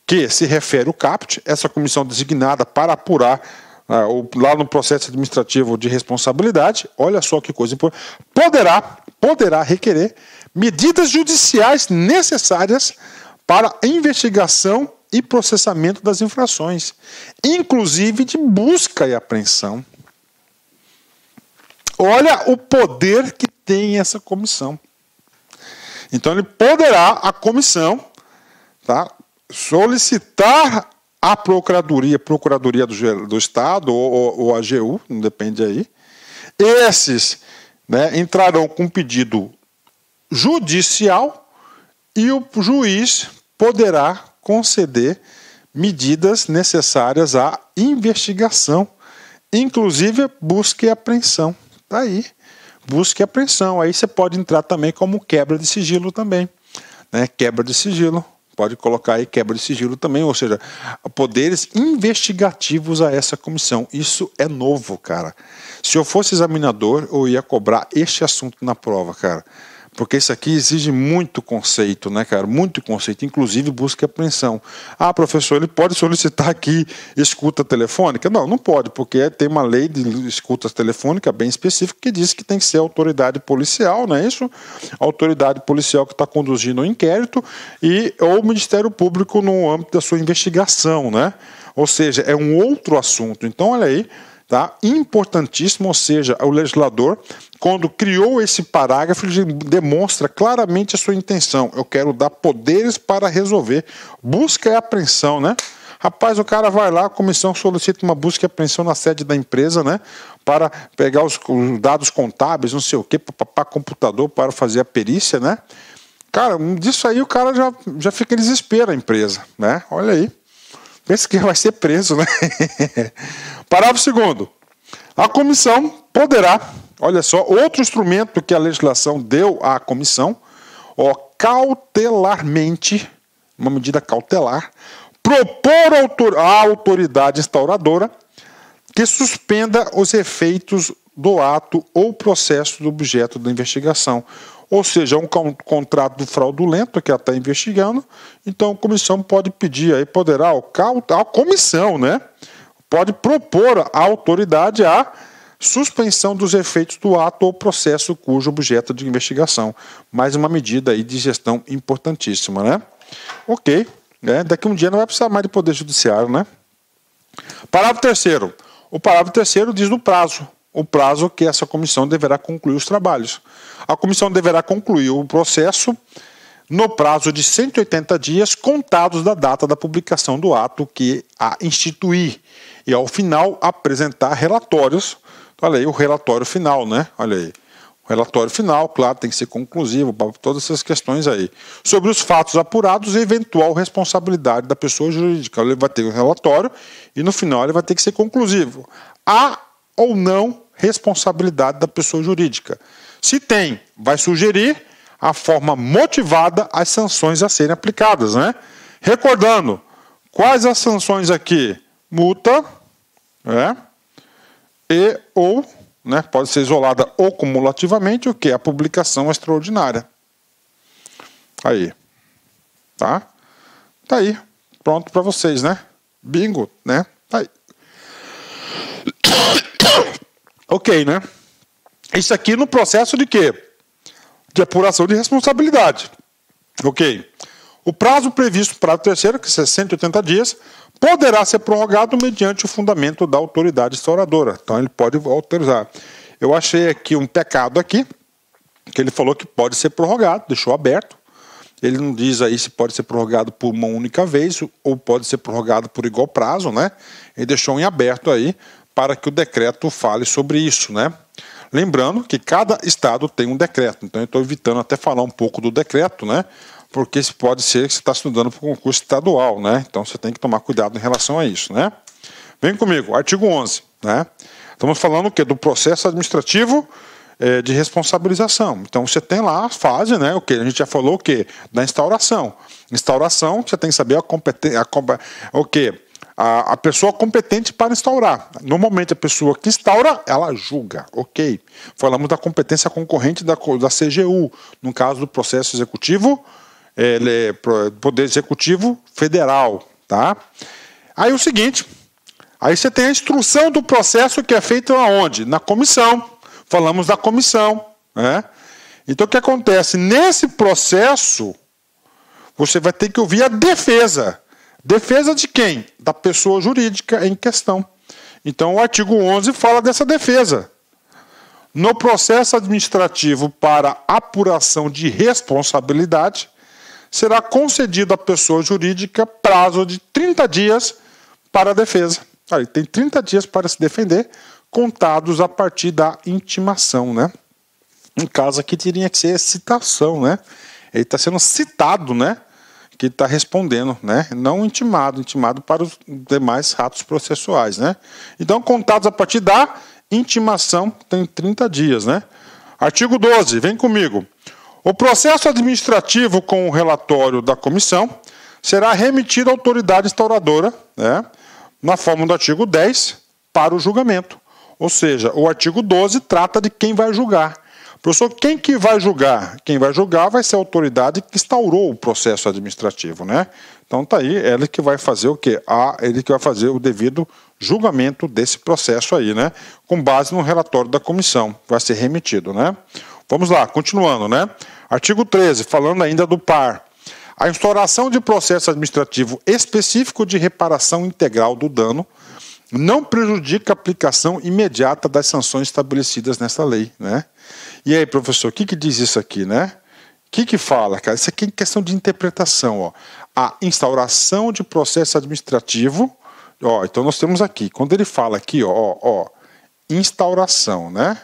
que se refere ao CAPT, essa comissão designada para apurar lá no processo administrativo de responsabilidade, olha só que coisa importante, poderá requerer medidas judiciais necessárias para a investigação e processamento das infrações, inclusive de busca e apreensão. Olha o poder que tem essa comissão. Então, a comissão, tá, solicitar à Procuradoria do Estado ou a AGU, não depende aí. Esses, né, entrarão com pedido judicial e o juiz poderá conceder medidas necessárias à investigação, inclusive busca e apreensão. Tá aí, busca e apreensão. Aí você pode entrar também como quebra de sigilo também, né? Quebra de sigilo, pode colocar aí quebra de sigilo também, ou seja, poderes investigativos a essa comissão. Isso é novo, cara. Se eu fosse examinador, eu ia cobrar este assunto na prova, cara. Porque isso aqui exige muito conceito, né, cara? Muito conceito, inclusive busca e apreensão. Ah, professor, ele pode solicitar aqui escuta telefônica? Não, não pode, porque tem uma lei de escuta telefônica bem específica que diz que tem que ser a autoridade policial, não é isso? A autoridade policial que está conduzindo o inquérito ou o Ministério Público no âmbito da sua investigação, né? Ou seja, é um outro assunto. Então, olha aí, tá? Importantíssimo, ou seja, o legislador, quando criou esse parágrafo, ele demonstra claramente a sua intenção. Eu quero dar poderes para resolver busca e apreensão, né? Rapaz, o cara vai lá, a comissão solicita uma busca e apreensão na sede da empresa, né? Para pegar os dados contábeis, não sei o quê, para computador, para fazer a perícia, né? Cara, disso aí o cara já fica em desespero, a empresa, né? Olha aí. Pensa que vai ser preso, né? Parágrafo 2º. A comissão poderá, olha só, outro instrumento que a legislação deu à comissão, cautelarmente, uma medida cautelar, propor à autoridade instauradora que suspenda os efeitos do ato ou processo do objeto da investigação. Ou seja, um contrato fraudulento que ela está investigando, então a comissão pode pedir, aí poderá, a comissão, né? Pode propor à autoridade a suspensão dos efeitos do ato ou processo cujo objeto de investigação. Mais uma medida aí de gestão importantíssima, né? Ok, né? Daqui a um dia não vai precisar mais de poder judiciário, né? Parágrafo 3º. O parágrafo 3º diz no prazo. O prazo que essa comissão deverá concluir os trabalhos. A comissão deverá concluir o processo no prazo de 180 dias contados da data da publicação do ato que a instituir e, ao final, apresentar relatórios. Olha aí, o relatório final, né? Olha aí. O relatório final, claro, tem que ser conclusivo para todas essas questões aí. Sobre os fatos apurados e eventual responsabilidade da pessoa jurídica. Ele vai ter um relatório e, no final, ele vai ter que ser conclusivo. Há ou não responsabilidade da pessoa jurídica. Se tem, vai sugerir a forma motivada as sanções a serem aplicadas, né? Recordando, quais as sanções aqui? Multa, né? Ou, né, pode ser isolada ou cumulativamente, o que? A publicação extraordinária. Aí. Tá? Tá aí. Pronto para vocês, né? Bingo, né? Tá aí. Ok, né? Isso aqui no processo de quê? De apuração de responsabilidade. Ok. O prazo previsto para o terceiro, que é 180 dias, poderá ser prorrogado mediante o fundamento da autoridade instauradora. Então ele pode autorizar. Eu achei aqui um pecado aqui, que ele falou que pode ser prorrogado, deixou aberto. Ele não diz aí se pode ser prorrogado por uma única vez ou pode ser prorrogado por igual prazo, né? Ele deixou em aberto aí para que o decreto fale sobre isso, né? Lembrando que cada estado tem um decreto, então eu estou evitando até falar um pouco do decreto, né? Porque pode ser que você está estudando para o concurso estadual, né? Então você tem que tomar cuidado em relação a isso, né? Vem comigo, artigo 11, né? Estamos falando o quê? Do processo administrativo de responsabilização. Então você tem lá a fase, né? O que a gente já falou o quê? Da instauração. Instauração, você tem que saber a pessoa competente para instaurar. Normalmente a pessoa que instaura, ela julga, ok. Falamos da competência concorrente da CGU, no caso do processo executivo, Poder Executivo Federal, tá? Aí o seguinte, aí você tem a instrução do processo que é feita aonde? Na comissão. Falamos da comissão, né? Então o que acontece? Nesse processo, você vai ter que ouvir a defesa. Defesa de quem? Da pessoa jurídica em questão. Então o artigo 11 fala dessa defesa. No processo administrativo para apuração de responsabilidade, será concedido à pessoa jurídica prazo de 30 dias para a defesa. Aí tem 30 dias para se defender, contados a partir da intimação, né? Em caso aqui teria que ser citação, né? Ele está sendo citado, né? Que está respondendo, né? Não intimado para os demais atos processuais, né? Então, contados a partir da intimação, tem 30 dias, né? Artigo 12, vem comigo. O processo administrativo com o relatório da comissão será remetido à autoridade instauradora, né? Na forma do artigo 10, para o julgamento. Ou seja, o artigo 12 trata de quem vai julgar. Professor, quem que vai julgar? Quem vai julgar vai ser a autoridade que instaurou o processo administrativo, né? Então tá aí, ele que vai fazer o quê? Ele que vai fazer o devido julgamento desse processo aí, né? Com base no relatório da comissão, vai ser remetido, né? Vamos lá, continuando, né? Artigo 13, falando ainda do par. A instauração de processo administrativo específico de reparação integral do dano não prejudica a aplicação imediata das sanções estabelecidas nessa lei, né? E aí, professor, o que diz isso aqui, né? O que fala, cara? Isso aqui é questão de interpretação, ó. A instauração de processo administrativo, ó, então nós temos aqui, quando ele fala aqui, ó, instauração, né?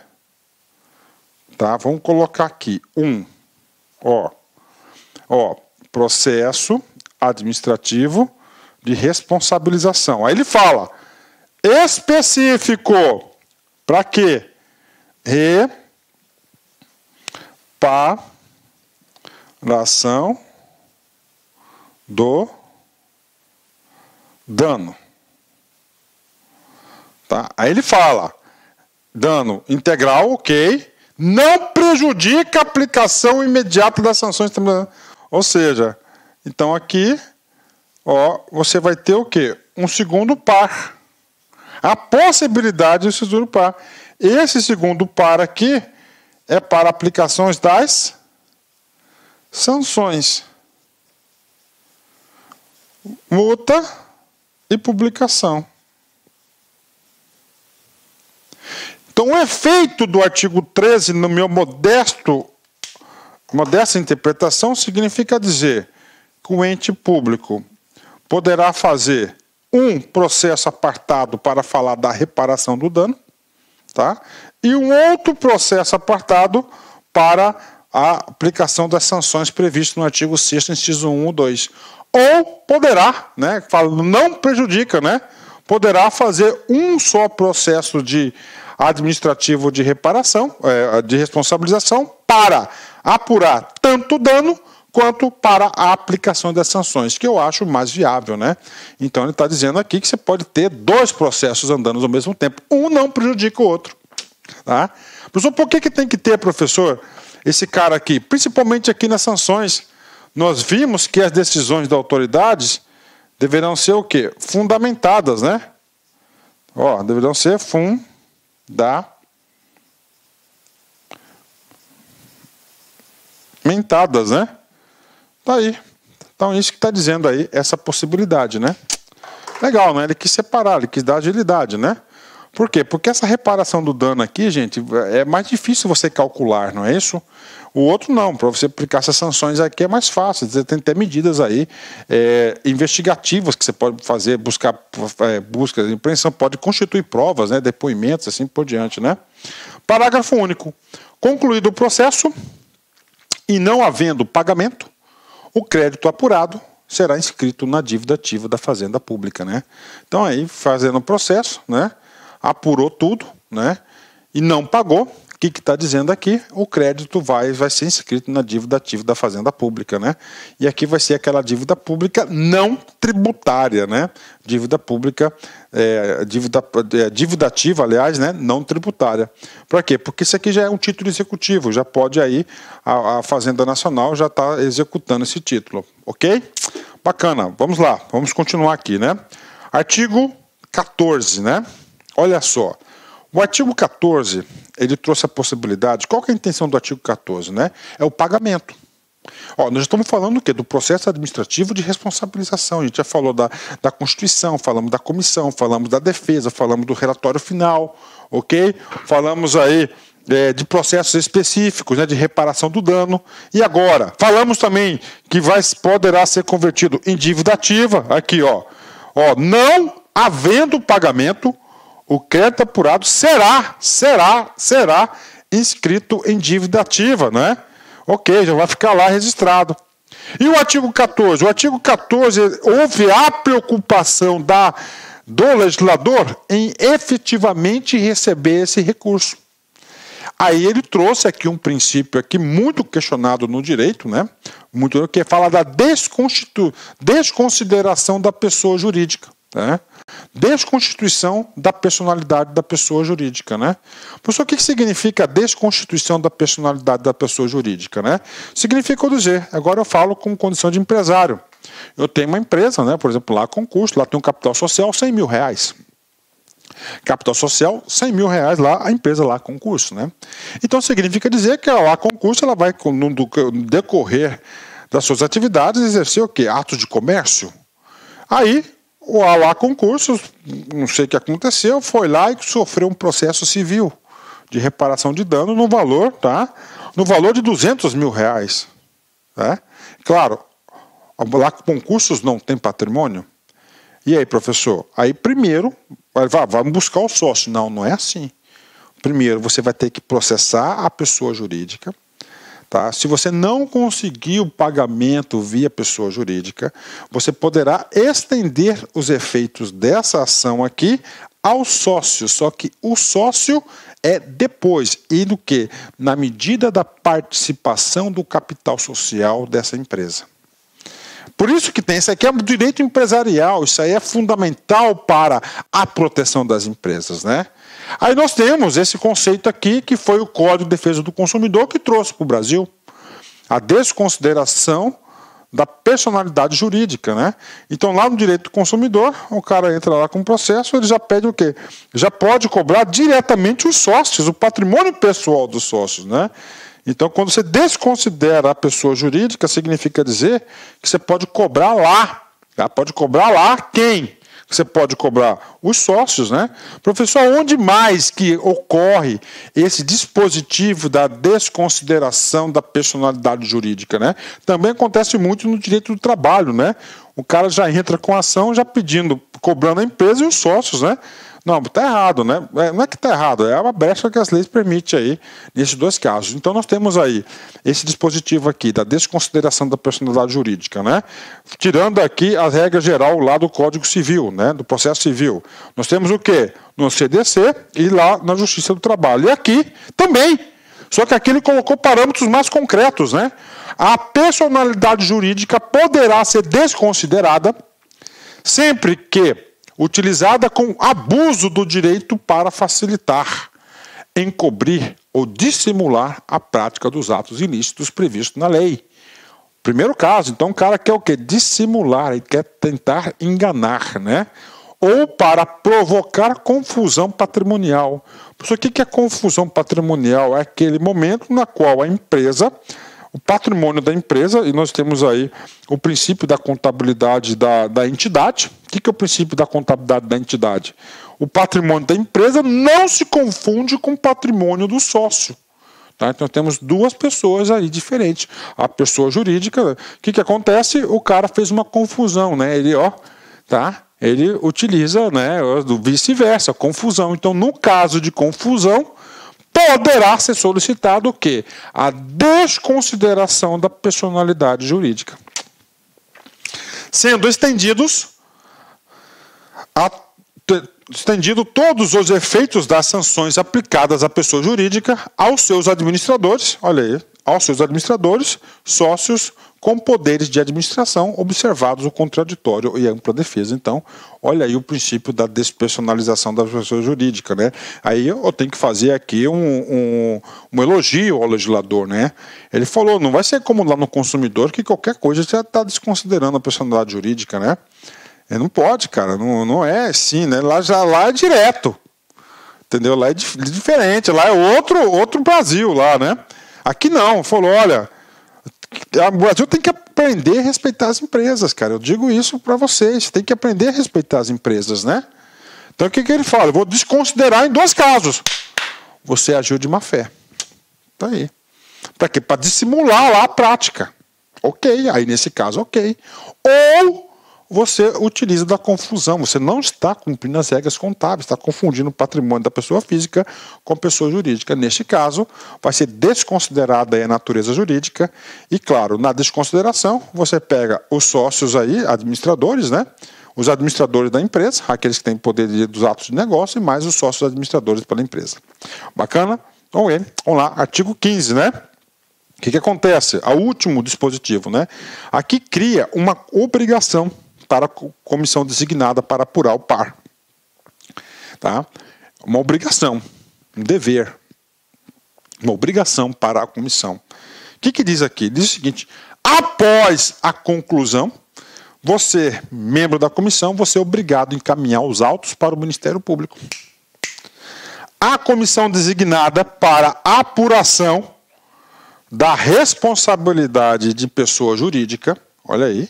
Tá? Vamos colocar aqui, processo administrativo de responsabilização. Aí ele fala, específico, para quê? Reparação do dano. Tá? Aí ele fala, dano integral, ok, não prejudica a aplicação imediata das sanções. Ou seja, então aqui, ó, você vai ter o quê? Um segundo par. A possibilidade de segundo par. Esse segundo par aqui é para aplicações das sanções. Multa e publicação. Então, o efeito do artigo 13, no meu modesta interpretação, significa dizer que o ente público poderá fazer um processo apartado para falar da reparação do dano, tá? E um outro processo apartado para a aplicação das sanções previstas no artigo 6º, inciso 1 ou 2. Ou poderá, né, não prejudica, né, poderá fazer um só processo administrativo de reparação, de responsabilização, para apurar tanto o dano quanto para a aplicação das sanções, que eu acho mais viável, né? Então ele está dizendo aqui que você pode ter dois processos andando ao mesmo tempo. Um não prejudica o outro. Tá? Professor, por que tem que ter, professor, esse cara aqui? Principalmente aqui nas sanções, nós vimos que as decisões das autoridades deverão ser o quê? Fundamentadas, né? Ó, deverão ser fundamentadas, né? Tá aí. Então, isso que está dizendo aí, essa possibilidade, né? Legal, né? Ele quis separar, ele quis dar agilidade, né? Por quê? Porque essa reparação do dano aqui, gente, é mais difícil você calcular, não é isso? O outro não, para você aplicar essas sanções aqui é mais fácil, você tem até medidas aí investigativas que você pode fazer, busca de apreensão, pode constituir provas, né, depoimentos, assim por diante, né? Parágrafo único. Concluído o processo e não havendo pagamento, o crédito apurado será inscrito na dívida ativa da Fazenda Pública, né? Então aí, fazendo o processo, né, apurou tudo, né, e não pagou, o que está dizendo aqui? O crédito vai ser inscrito na dívida ativa da Fazenda Pública, né? E aqui vai ser aquela dívida pública não tributária, né? Dívida pública, dívida ativa, aliás, né? Não tributária. Para quê? Porque isso aqui já é um título executivo, já pode aí, a Fazenda Nacional já está executando esse título, ok? Bacana, vamos lá, vamos continuar aqui, né? Artigo 14, né? Olha só. O artigo 14, ele trouxe a possibilidade, qual que é a intenção do artigo 14, né? É o pagamento. Ó, nós estamos falando do quê? Do processo administrativo de responsabilização. A gente já falou da Constituição, falamos da comissão, falamos da defesa, falamos do relatório final, ok? Falamos aí de processos específicos, né, de reparação do dano. E agora, falamos também que poderá ser convertido em dívida ativa, aqui, ó, não havendo pagamento, o crédito apurado será inscrito em dívida ativa, né? Ok, já vai ficar lá registrado. E o artigo 14? O artigo 14, houve a preocupação do legislador em efetivamente receber esse recurso. Aí ele trouxe aqui um princípio aqui muito questionado no direito, né? Muito, que fala da desconsideração da pessoa jurídica, né? Desconstituição da personalidade da pessoa jurídica, né? Professor, o que significa a desconstituição da personalidade da pessoa jurídica, né? Significa dizer, agora eu falo com condição de empresário. Eu tenho uma empresa, né? Por exemplo, lá concurso, lá tem um capital social, R$100 mil. Capital social, R$100 mil lá, a empresa lá concurso, né? Então significa dizer que lá concurso, ela vai, no decorrer das suas atividades, exercer o quê? Atos de comércio. Aí, o Alá Concursos, não sei o que aconteceu, foi lá e sofreu um processo civil de reparação de dano no valor, tá? No valor de R$200 mil, tá? Claro, lá Concursos não tem patrimônio. E aí, professor? Aí primeiro, vamos buscar o sócio. Não, não é assim. Primeiro, você vai ter que processar a pessoa jurídica. Tá? Se você não conseguir o pagamento via pessoa jurídica, você poderá estender os efeitos dessa ação aqui ao sócio, só que o sócio é depois, e do que? Na medida da participação do capital social dessa empresa. Por isso que tem, isso aqui é um direito empresarial, isso aí é fundamental para a proteção das empresas, né? Aí nós temos esse conceito aqui, que foi o Código de Defesa do Consumidor, que trouxe para o Brasil a desconsideração da personalidade jurídica, né? Então, lá no direito do consumidor, o cara entra lá com o processo, ele já pede o quê? Já pode cobrar diretamente os sócios, o patrimônio pessoal dos sócios, né? Então, quando você desconsidera a pessoa jurídica, significa dizer que você pode cobrar lá. Tá? Pode cobrar lá quem? Você pode cobrar os sócios, né? Professor, onde mais que ocorre esse dispositivo da desconsideração da personalidade jurídica, né? Também acontece muito no direito do trabalho, né? O cara já entra com a ação, já pedindo, cobrando a empresa e os sócios, né? Não, está errado, né? Não é que está errado, é uma brecha que as leis permitem aí, nesses dois casos. Então, nós temos aí esse dispositivo aqui, da desconsideração da personalidade jurídica, né? Tirando aqui a regra geral lá do Código Civil, né? Do processo civil. Nós temos o quê? No CDC e lá na Justiça do Trabalho. E aqui também. Só que aqui ele colocou parâmetros mais concretos, né? A personalidade jurídica poderá ser desconsiderada sempre que utilizada com abuso do direito para facilitar, encobrir ou dissimular a prática dos atos ilícitos previstos na lei. Primeiro caso, então o cara quer o quê? Dissimular, ele quer tentar enganar, né? Ou para provocar confusão patrimonial. Por isso, o que é confusão patrimonial? É aquele momento na qual a empresa o patrimônio da empresa, e nós temos aí o princípio da contabilidade da entidade. O que é o princípio da contabilidade da entidade? O patrimônio da empresa não se confunde com o patrimônio do sócio. Tá? Então temos duas pessoas aí diferentes. A pessoa jurídica, o que acontece? O cara fez uma confusão, né? Ele utiliza, né, do vice-versa, confusão. Então, no caso de confusão, poderá ser solicitado o quê? A desconsideração da personalidade jurídica. Sendo estendido todos os efeitos das sanções aplicadas à pessoa jurídica aos seus administradores, olha aí, aos seus administradores, sócios com poderes de administração, observados o contraditório e a ampla defesa. Então, olha aí o princípio da despersonalização da pessoa jurídica, né? Aí eu tenho que fazer aqui um elogio ao legislador, né? Ele falou, não vai ser como lá no consumidor, que qualquer coisa já está desconsiderando a personalidade jurídica, né? Não pode, cara, não é assim, né? Lá é direto, entendeu? Lá é diferente, lá é outro Brasil, lá, né? Aqui não, falou, olha, o Brasil tem que aprender a respeitar as empresas, cara. Eu digo isso para vocês, tem que aprender a respeitar as empresas, né? Então o que ele fala? Eu vou desconsiderar em 2 casos. Você agiu de má fé. Tá aí. Para quê? Para dissimular lá a prática. Ok, aí nesse caso, ok. Ou você utiliza da confusão, você não está cumprindo as regras contábeis, está confundindo o patrimônio da pessoa física com a pessoa jurídica. Neste caso, vai ser desconsiderada a natureza jurídica e, claro, na desconsideração, você pega os sócios aí, administradores, né? Os administradores da empresa, aqueles que têm poder dos atos de negócio, e mais os sócios administradores pela empresa. Bacana? Vamos lá, artigo 15, né? O que acontece? O último dispositivo, né? Aqui cria uma obrigação para a comissão designada para apurar o par. Tá? Uma obrigação, um dever. Uma obrigação para a comissão. O que diz aqui? Diz o seguinte, após a conclusão, você, membro da comissão, você é obrigado a encaminhar os autos para o Ministério Público. A comissão designada para a apuração da responsabilidade de pessoa jurídica, olha aí,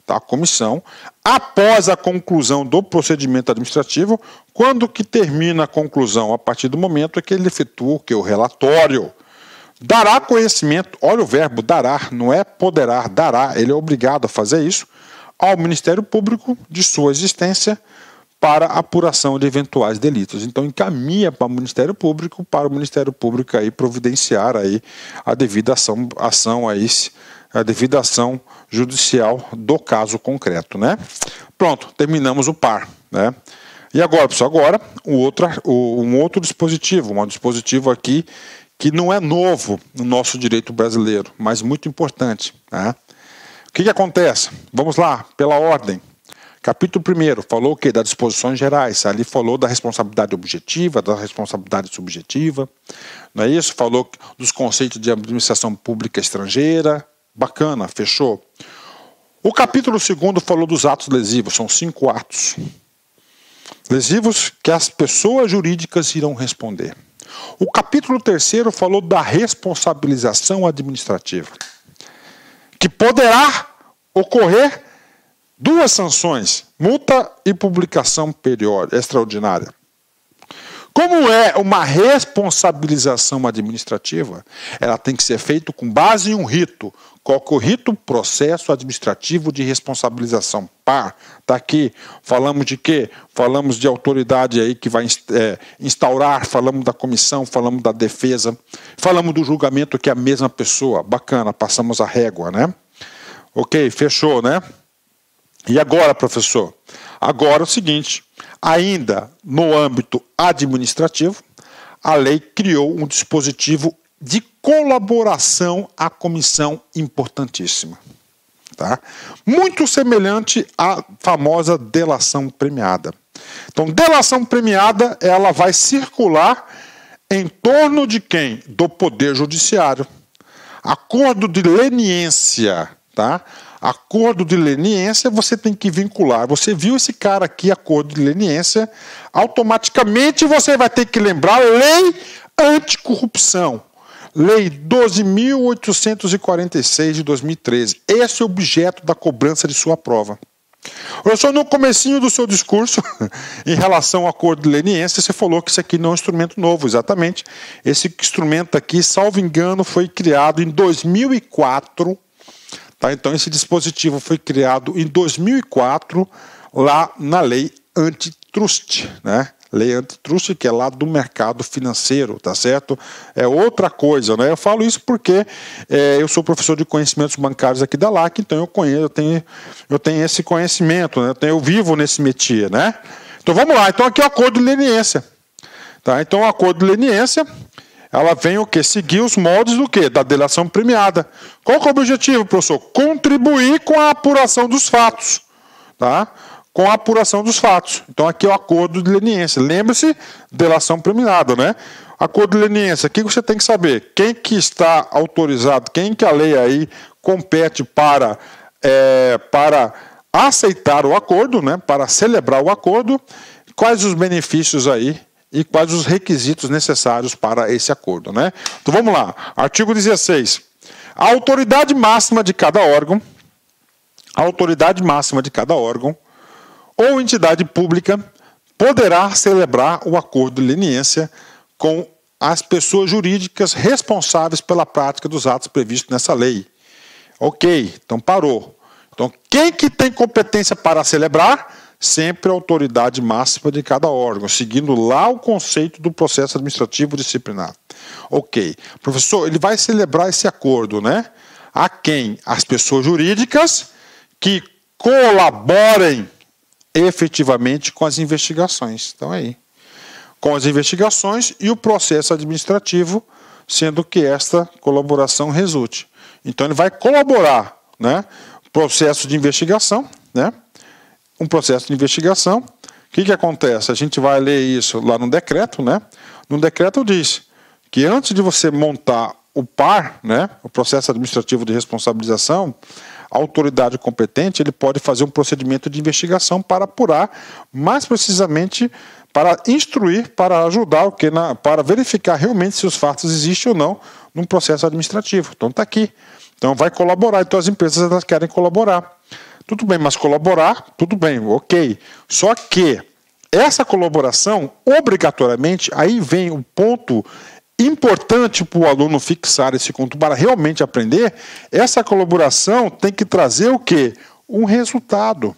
tá, a comissão, após a conclusão do procedimento administrativo, quando que termina a conclusão? A partir do momento em que ele efetua o relatório. Dará conhecimento, olha o verbo dará, não é poderá, dará, ele é obrigado a fazer isso, ao Ministério Público de sua existência para apuração de eventuais delitos. Então encaminha para o Ministério Público, para o Ministério Público aí providenciar aí a devida ação aí, a devida ação judicial do caso concreto, né? Pronto, terminamos o par, né? E agora, pessoal, um outro dispositivo, um dispositivo aqui que não é novo no nosso direito brasileiro, mas muito importante, né? O que acontece? Vamos lá, pela ordem. Capítulo 1º, falou o quê? Das disposições gerais. Ali falou da responsabilidade objetiva, da responsabilidade subjetiva. Não é isso? Falou dos conceitos de administração pública estrangeira. Bacana, fechou. O capítulo 2º falou dos atos lesivos. São 5 atos lesivos que as pessoas jurídicas irão responder. O capítulo 3º falou da responsabilização administrativa, que poderá ocorrer 2 sanções, multa e publicação periódica, extraordinária. Como é uma responsabilização administrativa, ela tem que ser feita com base em um rito. Qual que é o rito? Processo administrativo de responsabilização. Par, está aqui. Falamos de quê? Falamos de autoridade aí que vai instaurar, falamos da comissão, falamos da defesa, falamos do julgamento que é a mesma pessoa. Bacana, passamos a régua, né? Ok, fechou, né? E agora, professor? Agora é o seguinte, ainda no âmbito administrativo, a lei criou um dispositivo de colaboração à comissão importantíssima. Tá? Muito semelhante à famosa delação premiada. Então, delação premiada, ela vai circular em torno de quem? Do Poder Judiciário. Acordo de leniência, tá? Acordo de leniência você tem que vincular. Você viu esse cara aqui, acordo de leniência, automaticamente você vai ter que lembrar lei anticorrupção. Lei 12.846 de 2013. Esse é o objeto da cobrança de sua prova. Professor, no comecinho do seu discurso, em relação ao acordo leniense, você falou que isso aqui não é um instrumento novo, exatamente. Esse instrumento aqui, salvo engano, foi criado em 2004. Tá? Então, esse dispositivo foi criado em 2004, lá na lei antitrust, né? Lei antitrust, que é lá do mercado financeiro, tá certo? É outra coisa, né? Eu falo isso porque eu sou professor de conhecimentos bancários aqui da LAC, então eu tenho esse conhecimento, né? Eu vivo nesse métier, né? Então vamos lá, então aqui é o acordo de leniência. Tá? Então o acordo de leniência, ela vem o quê? Seguir os moldes do quê? Da delação premiada. Qual que é o objetivo, professor? Contribuir com a apuração dos fatos, tá? Com a apuração dos fatos. Então, aqui é o acordo de leniência. Lembre-se, delação premiada, né? Acordo de leniência, o que você tem que saber? Quem que está autorizado, quem que a lei aí compete para aceitar o acordo, né? Para celebrar o acordo, quais os benefícios aí e quais os requisitos necessários para esse acordo, né? Então, vamos lá. Artigo 16. A autoridade máxima de cada órgão, ou entidade pública poderá celebrar o acordo de leniência com as pessoas jurídicas responsáveis pela prática dos atos previstos nessa lei. Ok, então parou. Então, quem que tem competência para celebrar? Sempre a autoridade máxima de cada órgão, seguindo lá o conceito do processo administrativo disciplinar. Ok, professor, ele vai celebrar esse acordo, né? A quem? As pessoas jurídicas que colaborem efetivamente com as investigações. Então, aí. Com as investigações e o processo administrativo, sendo que esta colaboração resulte. Então, ele vai colaborar, né? Processo de investigação, né? Um processo de investigação. O que acontece? A gente vai ler isso lá no decreto, né? No decreto diz que antes de você montar o PAR, né? O processo administrativo de responsabilização, a autoridade competente, ele pode fazer um procedimento de investigação para apurar, mais precisamente para instruir, para ajudar, para verificar realmente se os fatos existem ou não num processo administrativo. Então está aqui. Então vai colaborar. Então as empresas elas querem colaborar. Tudo bem, mas colaborar, tudo bem, ok. Só que essa colaboração, obrigatoriamente, aí vem o ponto importante para o aluno fixar esse ponto para realmente aprender. Essa colaboração tem que trazer o quê? Um resultado.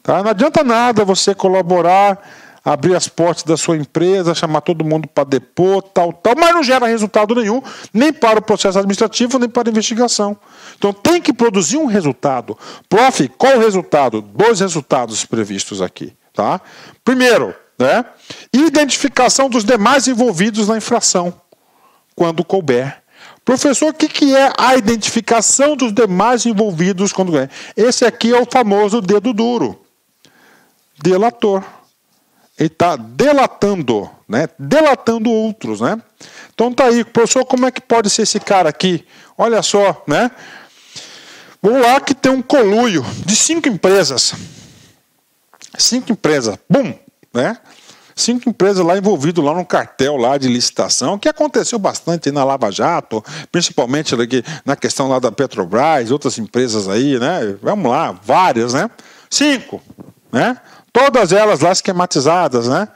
Tá? Não adianta nada você colaborar, abrir as portas da sua empresa, chamar todo mundo para depor, tal, mas não gera resultado nenhum, nem para o processo administrativo, nem para a investigação. Então tem que produzir um resultado. Prof, qual o resultado? 2 resultados previstos aqui. Tá? Primeiro, né? Identificação dos demais envolvidos na infração, quando couber. Professor, o que é a identificação dos demais envolvidos quando couber? Esse aqui é o famoso dedo duro. Delator. Ele está delatando, né? Delatando outros, né? Então tá aí, professor, como é que pode ser esse cara aqui? Olha só, né? Vamos lá que tem um conluio de 5 empresas. 5 empresas, bum, né? 5 empresas lá envolvidas lá num cartel lá de licitação, que aconteceu bastante na Lava Jato, principalmente na questão lá da Petrobras, outras empresas aí, né? Vamos lá, várias, né? 5, né? Todas elas lá esquematizadas, né?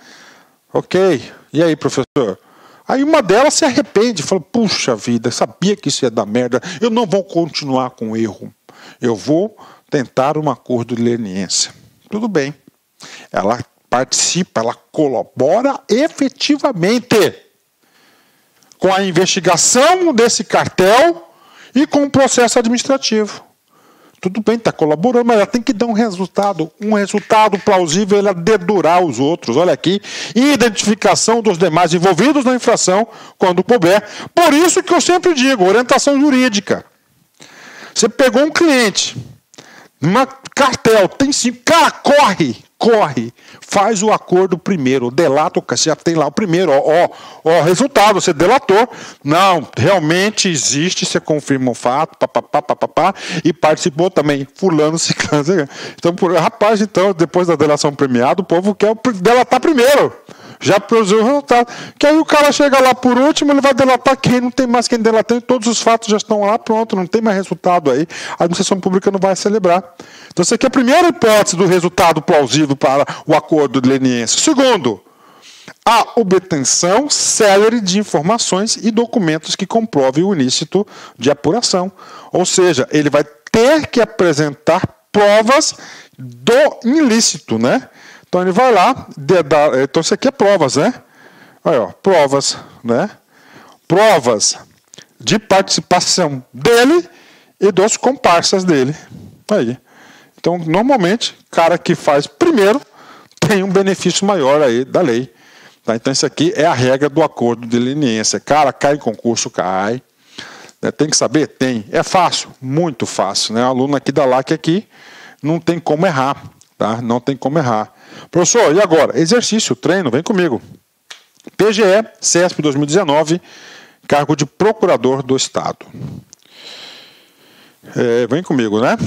Ok. E aí, professor? Aí uma delas se arrepende, fala, puxa vida, sabia que isso ia dar merda, eu não vou continuar com o erro. Eu vou tentar um acordo de leniência. Tudo bem. Ela participa, ela colabora efetivamente com a investigação desse cartel e com o processo administrativo. Tudo bem, está colaborando, mas ela tem que dar um resultado plausível, ela dedurar os outros. Olha aqui, identificação dos demais envolvidos na infração, quando couber. Por isso que eu sempre digo, orientação jurídica. Você pegou um cliente, uma cartel, tem 5, cara, corre, faz o acordo primeiro, delata o cara, você já tem lá o primeiro, ó, resultado, você delatou, não, realmente existe, você confirma o fato, papapá, e participou também, fulano, ciclano, então, rapaz, então, depois da delação premiada, o povo quer delatar primeiro, Já produziu o resultado. Que aí o cara chega lá por último, ele vai delatar quem não tem mais quem delatar, e todos os fatos já estão lá, pronto, não tem mais resultado aí. A administração pública não vai celebrar. Então, essa aqui é a primeira hipótese do resultado plausível para o acordo de leniência. Segundo, a obtenção célere de informações e documentos que comprovem o ilícito de apuração. Ou seja, ele vai ter que apresentar provas do ilícito, né? Então ele vai lá, então isso aqui é provas, né? Aí, ó, provas, né? Provas de participação dele e dos comparsas dele. Aí. Então, normalmente, o cara que faz primeiro tem um benefício maior aí da lei. Tá? Então, isso aqui é a regra do acordo de leniência. Cara, cai em concurso, cai. Tem que saber? Tem. É fácil? Muito fácil. Né? O aluno aqui da LAC aqui não tem como errar. Tá? Não tem como errar. Professor, e agora? Exercício, treino, vem comigo. PGE, CESP 2019, cargo de procurador do Estado. Vem comigo, né?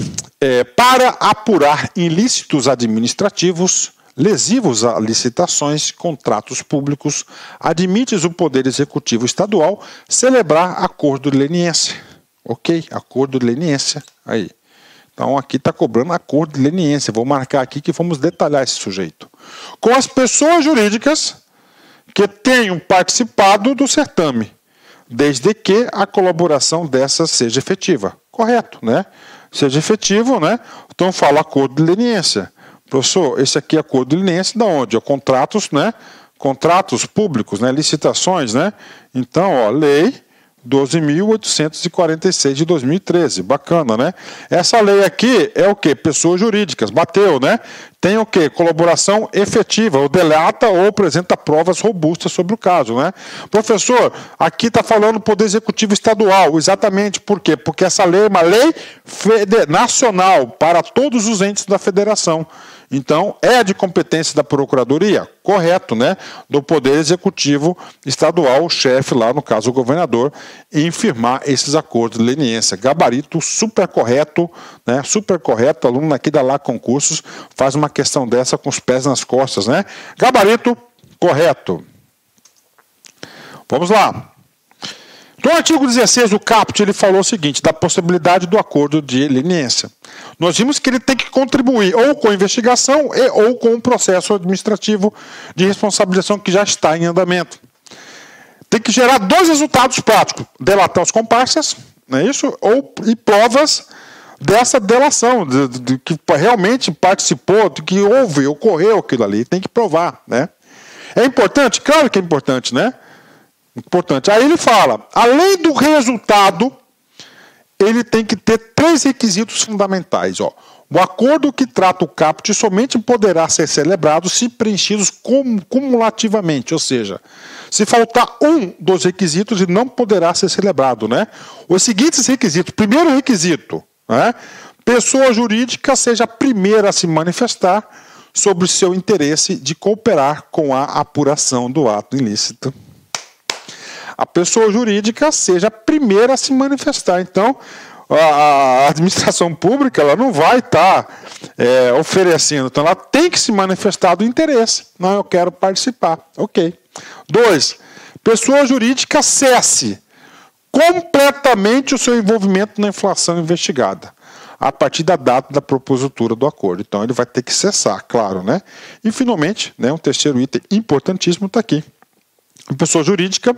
Para apurar ilícitos administrativos lesivos a licitações, contratos públicos, admite o Poder Executivo Estadual celebrar acordo de leniência. Ok? Acordo de leniência. Aí. Então, aqui está cobrando acordo de leniência. Vou marcar aqui que vamos detalhar esse sujeito. Com as pessoas jurídicas que tenham participado do certame, desde que a colaboração dessas seja efetiva. Correto, né? Seja efetivo, né? Então, fala acordo de leniência. Professor, esse aqui é acordo de leniência de onde? Contratos, né? Contratos públicos, né? Licitações, né? Então, ó, lei 12.846 de 2013, bacana, né? Essa lei aqui é o quê? Pessoas jurídicas, bateu, né? Tem o quê? Colaboração efetiva, ou delata ou apresenta provas robustas sobre o caso, né? Professor, aqui está falando Poder Executivo Estadual, exatamente por quê? Porque essa lei é uma lei nacional para todos os entes da federação. Então, é de competência da Procuradoria? Correto, né? Do Poder Executivo Estadual, o chefe lá, no caso o governador, em firmar esses acordos de leniência. Gabarito super correto, né? Super correto, aluno aqui da LAC Concursos faz uma questão dessa com os pés nas costas, né? Gabarito correto. Vamos lá. No artigo 16 do caput, ele falou o seguinte, da possibilidade do acordo de leniência. Nós vimos que ele tem que contribuir ou com a investigação ou com o processo administrativo de responsabilização que já está em andamento. Tem que gerar dois resultados práticos, delatar os comparsas, não é isso? E provas dessa delação, de que realmente participou, de que ocorreu aquilo ali, tem que provar, né? É importante? Claro que é importante, né? Importante. Aí ele fala, além do resultado, ele tem que ter três requisitos fundamentais. Ó. O acordo que trata o caput somente poderá ser celebrado se preenchidos cumulativamente, ou seja, se faltar um dos requisitos, ele não poderá ser celebrado. Né? Os seguintes requisitos. Primeiro requisito, né? Pessoa jurídica seja a primeira a se manifestar sobre o seu interesse de cooperar com a apuração do ato ilícito. A pessoa jurídica seja a primeira a se manifestar. Então, a administração pública ela não vai estar oferecendo. Então, ela tem que se manifestar do interesse. Não, eu quero participar. Ok. 2. Pessoa jurídica cesse completamente o seu envolvimento na infração investigada, a partir da data da propositura do acordo. Então, ele vai ter que cessar, claro, né? E, finalmente, né, um terceiro item importantíssimo está aqui. A pessoa jurídica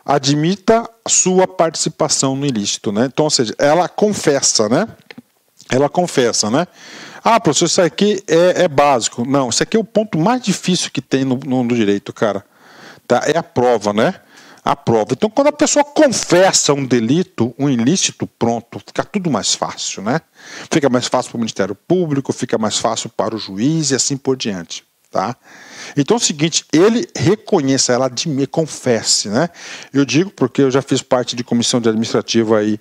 admita sua participação no ilícito, né? Então, ou seja, ela confessa, né? Ela confessa, né? Ah, professor, isso aqui é básico. Não, isso aqui é o ponto mais difícil que tem no direito, cara. Tá? É a prova, né? A prova. Então, quando a pessoa confessa um delito, um ilícito, pronto, fica tudo mais fácil, né? Fica mais fácil para o Ministério Público, fica mais fácil para o juiz e assim por diante, tá? Então é o seguinte, ele reconheça, ela confesse, né? Eu digo porque eu já fiz parte de comissão de administrativa aí,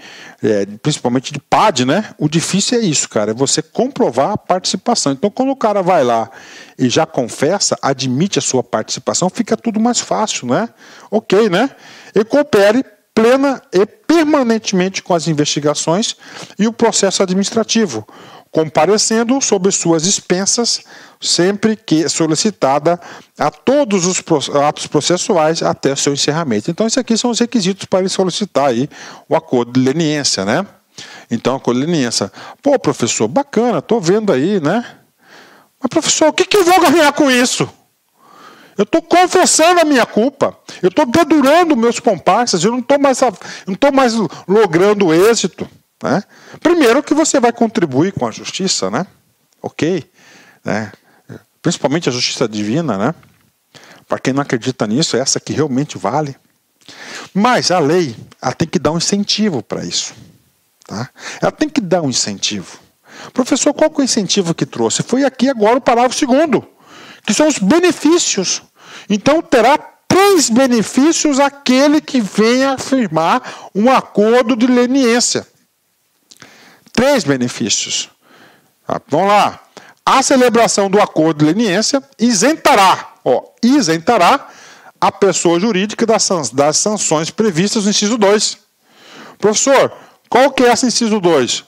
principalmente de PAD, né? O difícil é isso, cara, é você comprovar a participação. Então quando o cara vai lá e já confessa, admite a sua participação, fica tudo mais fácil, né? Ok, né? E coopere plena e permanentemente com as investigações e o processo administrativo, comparecendo sob suas dispensas, sempre que solicitada a todos os atos processuais até o seu encerramento. Então, esses aqui são os requisitos para ele solicitar aí o acordo de leniência, né? Então, acordo de leniência. Pô, professor, bacana, estou vendo aí, né? Mas, professor, o que eu vou ganhar com isso? Eu estou confessando a minha culpa. Eu estou dedurando meus comparsas. Eu não estou mais logrando êxito. Né? Primeiro que você vai contribuir com a justiça, né? Ok? Né? Principalmente a justiça divina, né? Para quem não acredita nisso, é essa que realmente vale. Mas a lei, ela tem que dar um incentivo para isso. Tá? Ela tem que dar um incentivo. Professor, qual que é o incentivo que trouxe? Foi aqui agora o parágrafo 2º, que são os benefícios. Então, terá 3 benefícios aquele que venha firmar um acordo de leniência. 3 benefícios. Vamos lá. A celebração do acordo de leniência isentará a pessoa jurídica das sanções previstas no inciso 2. Professor, qual que é esse inciso 2?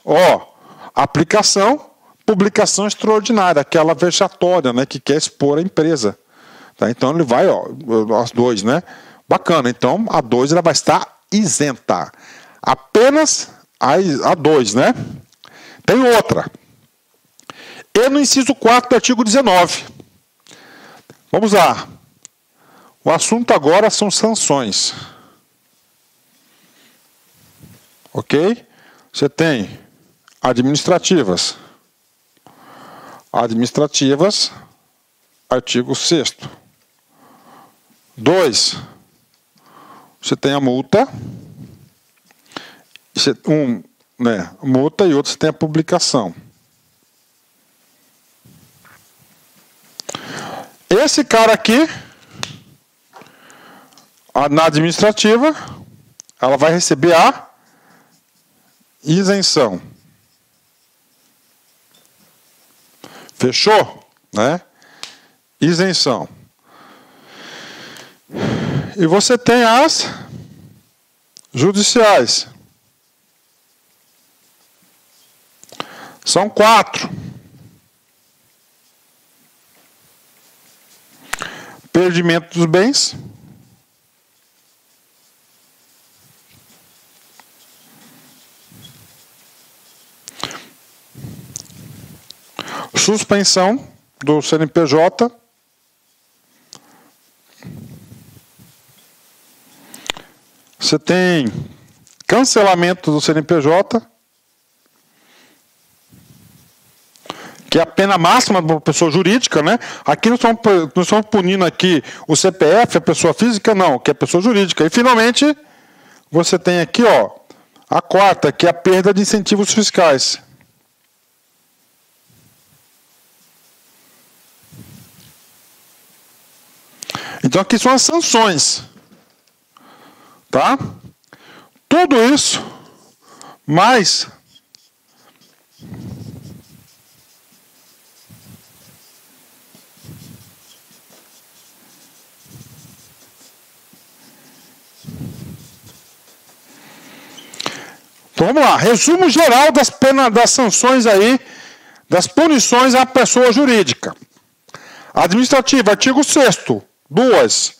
Aplicação, publicação extraordinária, aquela vexatória, né, que quer expor a empresa. Tá? Então ele vai, as 2, né? Bacana. Então a 2 ela vai estar isenta. Apenas a 2, né? Tem outra. E no inciso 4 do artigo 19. Vamos lá. O assunto agora são sanções. Ok? Você tem administrativas. Administrativas, artigo 6º. 2. Você tem a multa. Multa e outro você tem a publicação. Esse cara aqui, na administrativa, ela vai receber a isenção. Fechou? Né? Isenção. E você tem as judiciais. São 4. Perdimento dos bens. Suspensão do CNPJ. Você tem cancelamento do CNPJ, que é a pena máxima para a pessoa jurídica, né? Aqui não estamos punindo aqui o CPF, a pessoa física, não, que é a pessoa jurídica. E finalmente, você tem aqui, a 4ª, que é a perda de incentivos fiscais. Então aqui são as sanções. Tá? Tudo isso, mais então, vamos lá, resumo geral das sanções aí, das punições à pessoa jurídica. Administrativa, artigo 6º, 2.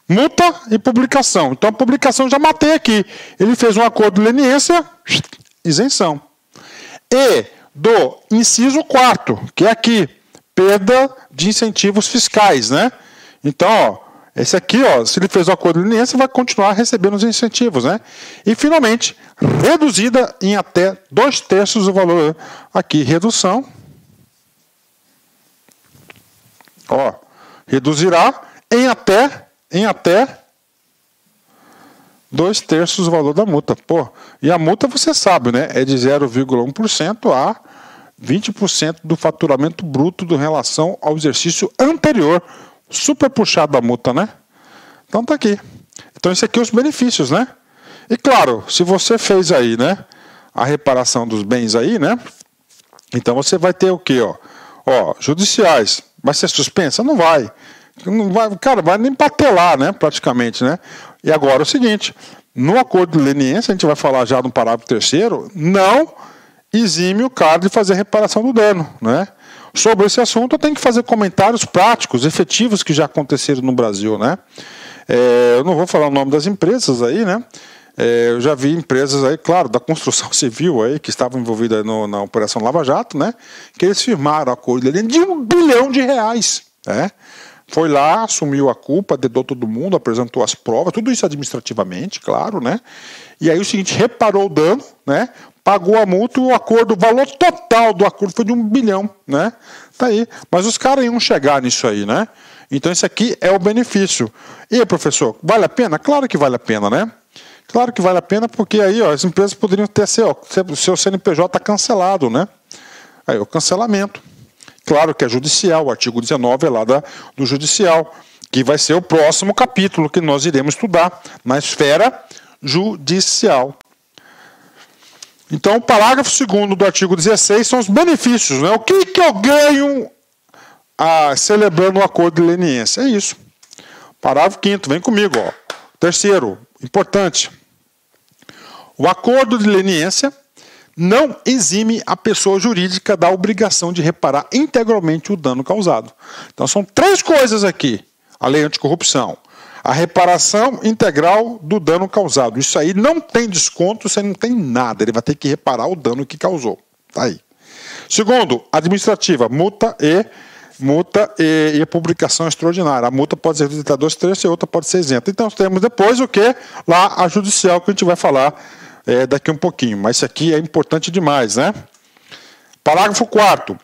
Multa e publicação. Então, a publicação já matei aqui. Ele fez um acordo de leniência, isenção. E do inciso 4º, que é aqui, perda de incentivos fiscais, né? Então, esse aqui, se ele fez o acordo de leniência, vai continuar recebendo os incentivos, né? E, finalmente, reduzida em até 2/3 do valor. Aqui, redução. Reduzirá em até 2/3 do valor da multa. E a multa você sabe, né? É de 0,1% a 20% do faturamento bruto em relação ao exercício anterior. Super puxado a multa, né? Então tá aqui. Então esse aqui é os benefícios, né? E claro, se você fez aí, né? A reparação dos bens aí, né? Então você vai ter o quê, judiciais. Vai ser suspensa? Não vai. Não vai, cara, vai nem patelar, né? Praticamente, né? E agora é o seguinte, no acordo de leniência, a gente vai falar já no parágrafo 3º, não exime o cara de fazer a reparação do dano, né? Sobre esse assunto, eu tenho que fazer comentários práticos, efetivos, que já aconteceram no Brasil, né? Eu não vou falar o nome das empresas aí, né? Eu já vi empresas aí, claro, da construção civil aí, que estavam envolvidas na Operação Lava Jato, né? Que eles firmaram acordo de R$1 bilhão, né? Foi lá, assumiu a culpa, dedou todo mundo, apresentou as provas, tudo isso administrativamente, claro, né? E aí o seguinte, reparou o dano, né? Pagou a multa e o acordo, o valor total do acordo foi de R$1 bilhão, né? Tá aí. Mas os caras iam chegar nisso aí, né? Então esse aqui é o benefício. E aí, professor, vale a pena? Claro que vale a pena, né? Claro que vale a pena porque aí, ó, as empresas poderiam ter o seu CNPJ cancelado, né? Aí o cancelamento. Claro que é judicial, o artigo 19 é lá do judicial, que vai ser o próximo capítulo que nós iremos estudar na esfera judicial. Então, o parágrafo 2º do artigo 16 são os benefícios, né? O que eu ganho celebrando o acordo de leniência? É isso. Parágrafo 5º, vem comigo, ó. Terceiro, importante. O acordo de leniência não exime a pessoa jurídica da obrigação de reparar integralmente o dano causado. Então, são 3 coisas aqui. A lei anticorrupção. A reparação integral do dano causado. Isso aí não tem desconto, você não tem nada. Ele vai ter que reparar o dano que causou. Tá aí. Segundo, administrativa, multa e publicação extraordinária. A multa pode ser de 2/3 e a outra pode ser isenta. Então, temos depois o que? Lá a judicial, que a gente vai falar daqui um pouquinho. Mas isso aqui é importante demais, né? Parágrafo 4º.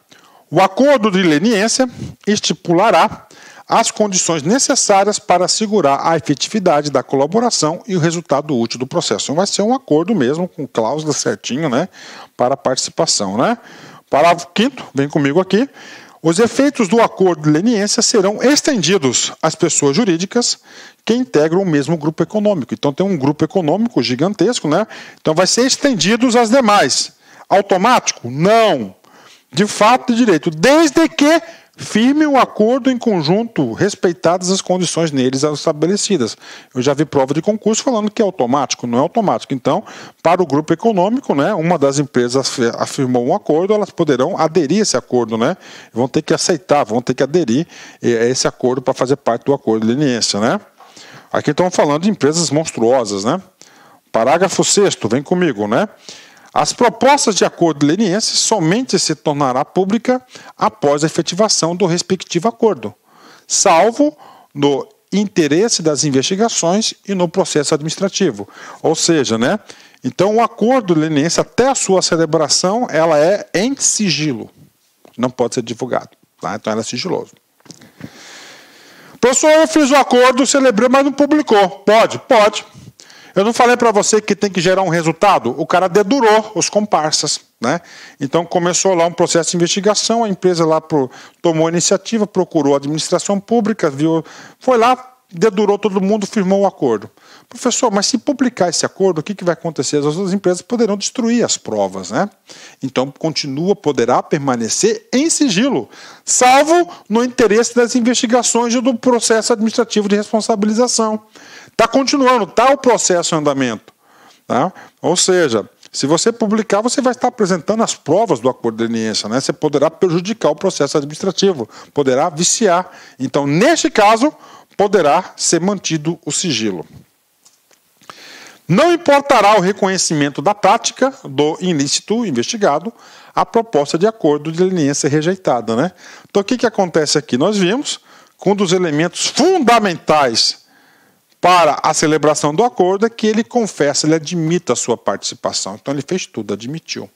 O acordo de leniência estipulará as condições necessárias para assegurar a efetividade da colaboração e o resultado útil do processo. Então, vai ser um acordo mesmo, com cláusula certinho, né, para a participação, né? Parágrafo 5º, vem comigo aqui. Os efeitos do acordo de leniência serão estendidos às pessoas jurídicas que integram o mesmo grupo econômico. Então, tem um grupo econômico gigantesco, né? Então, vai ser estendidos às demais. Automático? Não. De fato e direito, desde que firme o acordo em conjunto, respeitadas as condições neles estabelecidas. Eu já vi prova de concurso falando que é automático, não é automático. Então, para o grupo econômico, né, uma das empresas afirmou um acordo, elas poderão aderir a esse acordo, né? Vão ter que aceitar, vão ter que aderir a esse acordo para fazer parte do acordo de leniência, né? Aqui estamos falando de empresas monstruosas, né? Parágrafo 6º, vem comigo, né? As propostas de acordo de leniência somente se tornará pública após a efetivação do respectivo acordo, salvo no interesse das investigações e no processo administrativo. Ou seja, né? Então, o acordo de leniência, até a sua celebração, ela é em sigilo. Não pode ser divulgado. Tá? Então, ela é sigiloso. Professor, eu fiz o acordo, celebrei, mas não publicou. Pode? Pode. Eu não falei para você que tem que gerar um resultado? O cara dedurou os comparsas, né? Então começou lá um processo de investigação, a empresa lá tomou a iniciativa, procurou a administração pública, viu, foi lá, dedurou todo mundo, firmou o acordo. Professor, mas se publicar esse acordo, o que vai acontecer? As outras empresas poderão destruir as provas, né? Então poderá permanecer em sigilo, salvo no interesse das investigações e do processo administrativo de responsabilização. Está continuando, está o processo em andamento. Tá? Ou seja, se você publicar, você vai estar apresentando as provas do acordo de leniência, né? Você poderá prejudicar o processo administrativo, poderá viciar. Então, neste caso, poderá ser mantido o sigilo. Não importará o reconhecimento da prática do ilícito investigado a proposta de acordo de leniência rejeitada, né? Então, o que acontece aqui? Nós vimos que um dos elementos fundamentais para a celebração do acordo é que ele confessa, ele admite a sua participação. Então ele fez tudo, admitiu.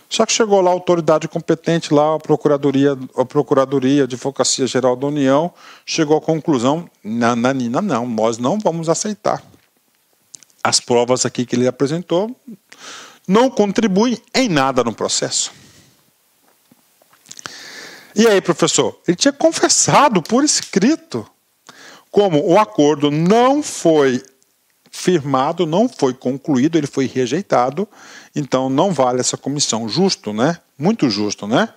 Só que chegou lá a autoridade competente, lá a Procuradoria de Advocacia Geral da União, chegou à conclusão, nananina, não, nós não vamos aceitar. As provas aqui que ele apresentou não contribuem em nada no processo. E aí, professor? Ele tinha confessado por escrito. Como o acordo não foi firmado, não foi concluído, ele foi rejeitado, então não vale essa comissão. Justo, né? Muito justo, né?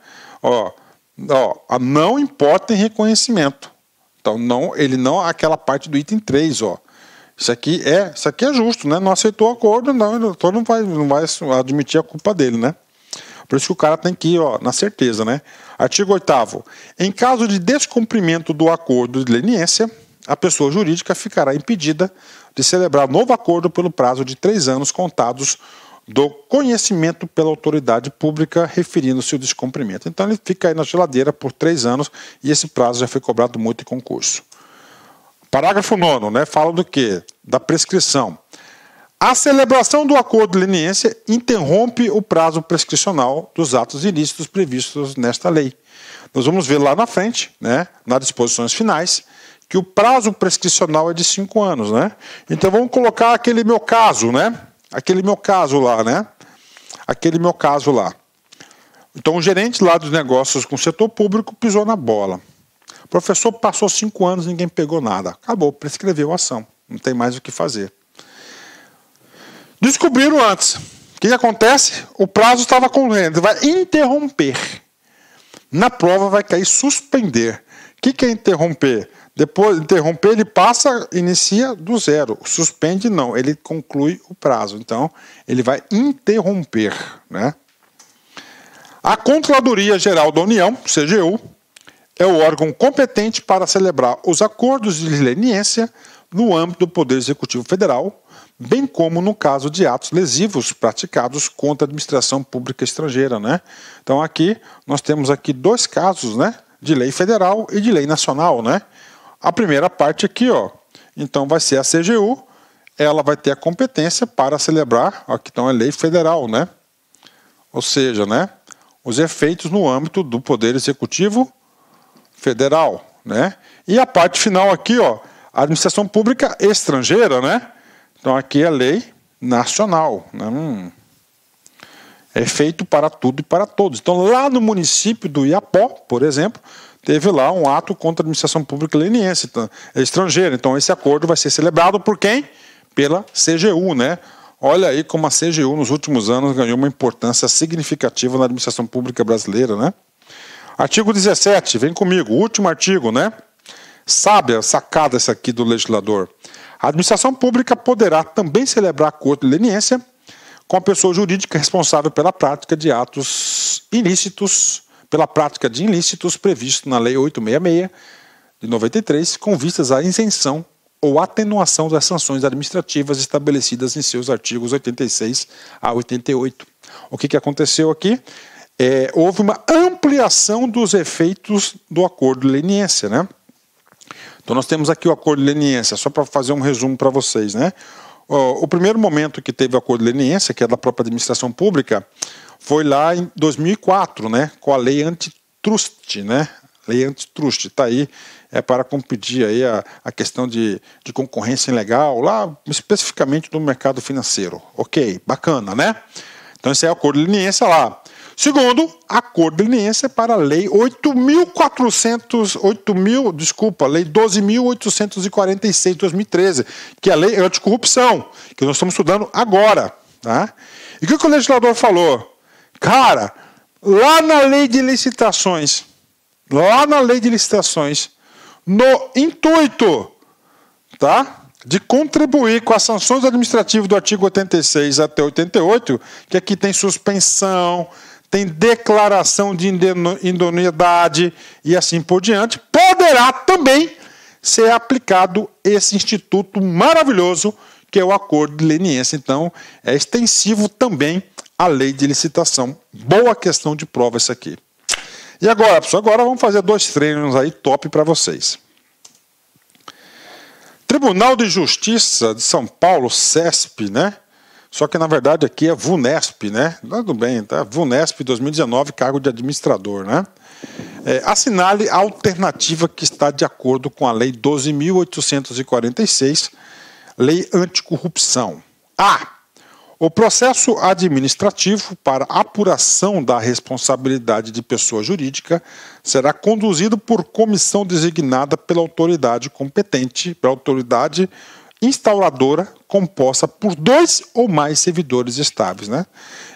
Não importa em reconhecimento. Então, aquela parte do item 3, Isso aqui é justo, né? Não aceitou o acordo, não, o doutor não vai admitir a culpa dele, né? Por isso que o cara tem que ir, ó, na certeza, né? Artigo 8º. Em caso de descumprimento do acordo de leniência, a pessoa jurídica ficará impedida de celebrar novo acordo pelo prazo de 3 anos contados do conhecimento pela autoridade pública referindo-se ao descumprimento. Então ele fica aí na geladeira por 3 anos e esse prazo já foi cobrado multa e concurso. Parágrafo 9º, né? Fala do quê? Da prescrição. A celebração do acordo de leniência interrompe o prazo prescricional dos atos ilícitos previstos nesta lei. Nós vamos ver lá na frente, né, nas disposições finais, que o prazo prescricional é de 5 anos, né? Então vamos colocar aquele meu caso, né? Aquele meu caso lá, né? Aquele meu caso lá. Então o gerente lá dos negócios com o setor público pisou na bola. O professor passou 5 anos, ninguém pegou nada. Acabou, prescreveu a ação. Não tem mais o que fazer. Descobriram antes. O que acontece? O prazo estava correndo. Vai interromper. Na prova vai cair suspender. O que é interromper? Depois de interromper, ele inicia do zero. Suspende não, ele conclui o prazo. Então, ele vai interromper, né? A Controladoria Geral da União, CGU, é o órgão competente para celebrar os acordos de leniência no âmbito do Poder Executivo Federal, bem como no caso de atos lesivos praticados contra a administração pública estrangeira, né? Então aqui nós temos aqui 2 casos, né, de lei federal e de lei nacional, né? A primeira parte aqui, ó, então vai ser a CGU, ela vai ter a competência para celebrar, aqui então é lei federal, né? Ou seja, né, os efeitos no âmbito do Poder Executivo Federal, né? E a parte final aqui, ó, a administração pública estrangeira, né? Então aqui é lei nacional, né? É feito para tudo e para todos. Então lá no município do Iapó, por exemplo, teve lá um ato contra a administração pública leniense, então, estrangeira. Então esse acordo vai ser celebrado por quem? Pela CGU, né? Olha aí como a CGU nos últimos anos ganhou uma importância significativa na administração pública brasileira, né? Artigo 17, vem comigo, último artigo, né? Sábia sacada essa aqui do legislador. A administração pública poderá também celebrar acordo de leniência com a pessoa jurídica responsável pela prática de atos ilícitos, pela prática de ilícitos previsto na Lei 866 de 93, com vistas à isenção ou atenuação das sanções administrativas estabelecidas em seus artigos 86 a 88. O que aconteceu aqui? Houve uma ampliação dos efeitos do acordo de leniência, né? Então nós temos aqui o acordo de leniência, só para fazer um resumo para vocês, né? O primeiro momento que teve o acordo de leniência, que é da própria administração pública, foi lá em 2004, né? Com a lei antitrust, né? Lei antitrust, está aí, para competir aí a questão de concorrência ilegal, lá especificamente no mercado financeiro. Ok, bacana, né? Então esse é o acordo de leniência lá. Segundo, acordo de leniência para a Lei 12.846 de 2013, que é a Lei Anticorrupção, que nós estamos estudando agora. Tá? E o que o legislador falou? Cara, lá na Lei de Licitações, no intuito, tá, de contribuir com as sanções administrativas do artigo 86 até 88, que aqui tem suspensão, tem declaração de idoneidade e assim por diante, poderá também ser aplicado esse instituto maravilhoso que é o acordo de leniência. Então, é extensivo também à lei de licitação. Boa questão de prova isso aqui. E agora, pessoal, agora vamos fazer 2 treinos aí top para vocês. Tribunal de Justiça de São Paulo, CESP, né? Só que, na verdade, aqui é VUNESP, né? Tudo bem, tá? VUNESP 2019, cargo de administrador, né? Assinale a alternativa que está de acordo com a Lei 12.846, Lei Anticorrupção. A. O processo administrativo para apuração da responsabilidade de pessoa jurídica será conduzido por comissão designada pela autoridade competente, pela autoridade instauradora, composta por 2 ou mais servidores estáveis, né?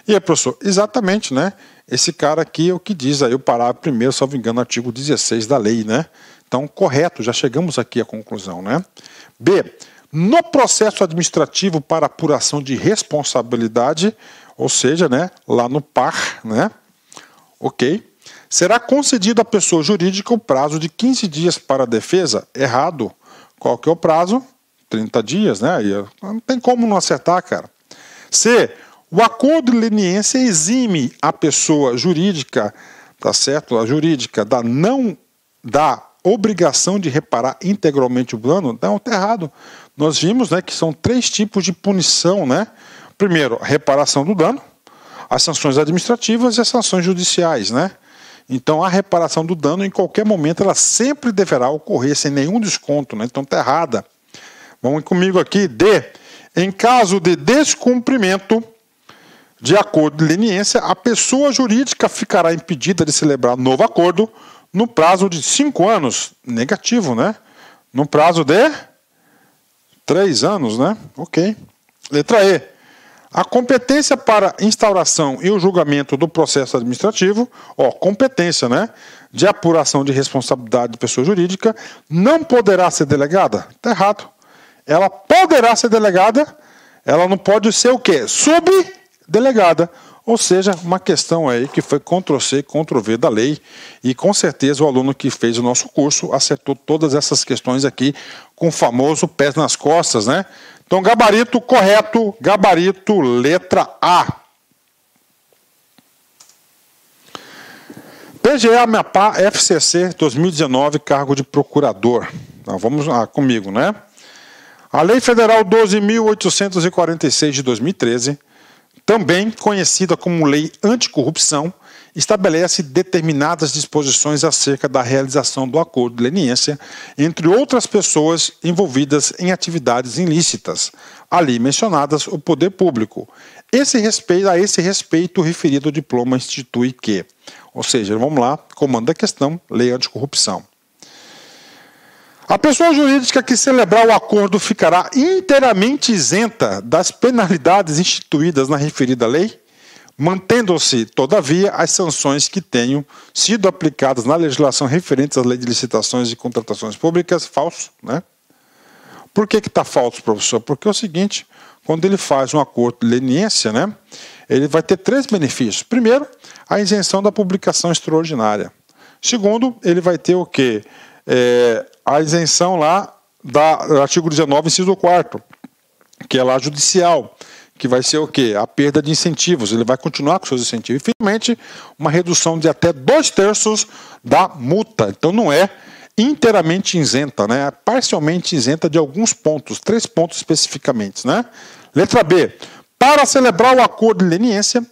E aí, professor, exatamente, né? Esse cara aqui é o que diz aí o parágrafo 1º, se não me engano, artigo 16 da lei, né? Então, correto, já chegamos aqui à conclusão, né? B. no processo administrativo para apuração de responsabilidade, ou seja, né, lá no PAR, né, ok, será concedido à pessoa jurídica o prazo de 15 dias para a defesa. Errado. Qual que é o prazo? 30 dias, né? Não tem como não acertar, cara. C. O acordo de leniência exime a pessoa jurídica, tá certo? A jurídica da obrigação de reparar integralmente o dano. Não, tá errado. Nós vimos, né, que são 3 tipos de punição, né? Primeiro, a reparação do dano, as sanções administrativas e as sanções judiciais, né? Então, a reparação do dano, em qualquer momento, ela sempre deverá ocorrer sem nenhum desconto, né? Então, está errada. Vamos comigo aqui. D. Em caso de descumprimento de acordo de leniência, a pessoa jurídica ficará impedida de celebrar novo acordo no prazo de 5 anos. Negativo, né? No prazo de 3 anos, né? Ok. Letra E. A competência para instauração e o julgamento do processo administrativo, competência, né, de apuração de responsabilidade de pessoa jurídica, não poderá ser delegada? Está errado. Ela poderá ser delegada, ela não pode ser o quê? Subdelegada. Ou seja, uma questão aí que foi Ctrl+C, Ctrl+V da lei, e com certeza o aluno que fez o nosso curso acertou todas essas questões aqui com o famoso pés nas costas, né? Então, gabarito correto, gabarito letra A. PGA Amapá FCC 2019, cargo de procurador. Então, vamos lá comigo, né? A Lei Federal 12.846 de 2013, também conhecida como Lei Anticorrupção, estabelece determinadas disposições acerca da realização do acordo de leniência entre outras pessoas envolvidas em atividades ilícitas, ali mencionadas o poder público. A esse respeito, o referido diploma institui que, ou seja, vamos lá, comando da questão, Lei Anticorrupção. A pessoa jurídica que celebrar o acordo ficará inteiramente isenta das penalidades instituídas na referida lei, mantendo-se, todavia, as sanções que tenham sido aplicadas na legislação referentes à lei de licitações e contratações públicas. Falso, né? Por que está falso, professor? Porque é o seguinte, quando ele faz um acordo de leniência, né, ele vai ter 3 benefícios. Primeiro, a isenção da publicação extraordinária. Segundo, ele vai ter o quê? A isenção lá do artigo 19, inciso 4º, que é lá judicial, que vai ser o quê? A perda de incentivos. Ele vai continuar com seus incentivos. E, finalmente, uma redução de até 2/3 da multa. Então, não é inteiramente isenta, né? É parcialmente isenta de alguns pontos, 3 pontos especificamente, né? Letra B. Para celebrar o acordo de leniência,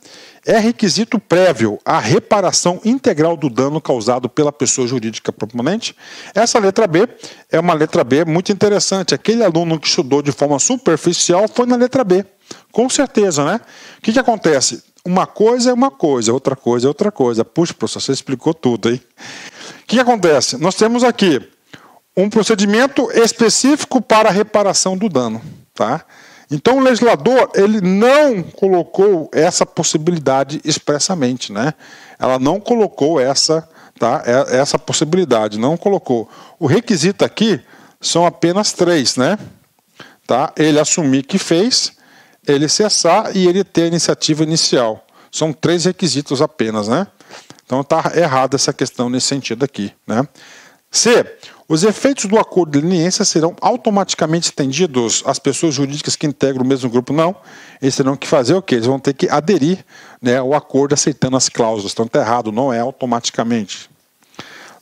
é requisito prévio a reparação integral do dano causado pela pessoa jurídica proponente. Essa letra B é uma letra B muito interessante. Aquele aluno que estudou de forma superficial foi na letra B. Com certeza, né? O que acontece? Uma coisa é uma coisa, outra coisa é outra coisa. Puxa, professor, você explicou tudo, hein? O que acontece? Nós temos aqui um procedimento específico para a reparação do dano, tá? Então, o legislador, ele não colocou essa possibilidade expressamente, né? Ela não colocou essa possibilidade, não colocou. O requisito aqui são apenas 3, né? Tá? Ele assumir que fez, ele cessar e ele ter a iniciativa inicial. São 3 requisitos apenas, né? Então, está errada essa questão nesse sentido aqui, né? C. Os efeitos do acordo de leniência serão automaticamente estendidos às pessoas jurídicas que integram o mesmo grupo? Não. Eles terão que fazer o quê? Eles vão ter que aderir, né, ao acordo aceitando as cláusulas. Então está errado, não é automaticamente.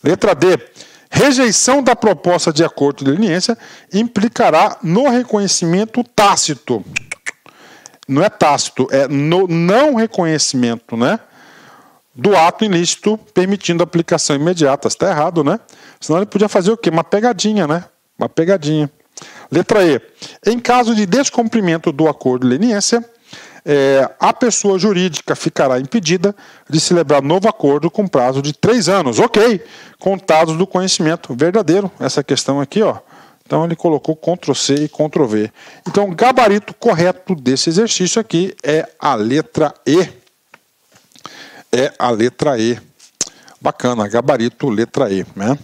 Letra D. Rejeição da proposta de acordo de leniência implicará no reconhecimento tácito. Não é tácito, é no não reconhecimento, né, do ato ilícito permitindo a aplicação imediata. Está errado, né? Senão ele podia fazer o quê? Uma pegadinha, né? Uma pegadinha. Letra E. Em caso de descumprimento do acordo de leniência, a pessoa jurídica ficará impedida de celebrar novo acordo com prazo de 3 anos. Ok. Contados do conhecimento verdadeiro. Essa questão aqui, ó. Então ele colocou Ctrl+C e Ctrl+V. Então o gabarito correto desse exercício aqui é a letra E. É a letra E. Bacana, gabarito, letra E, né?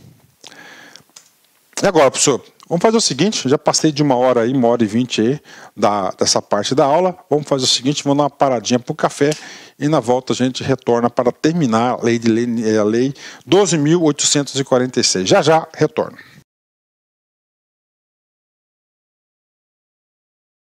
E agora, professor, Vamos fazer o seguinte, já passei de 1 hora aí, 1h20 aí dessa parte da aula. Vamos fazer o seguinte, vamos dar uma paradinha para o café e na volta a gente retorna para terminar a lei 12.846. Já retorno.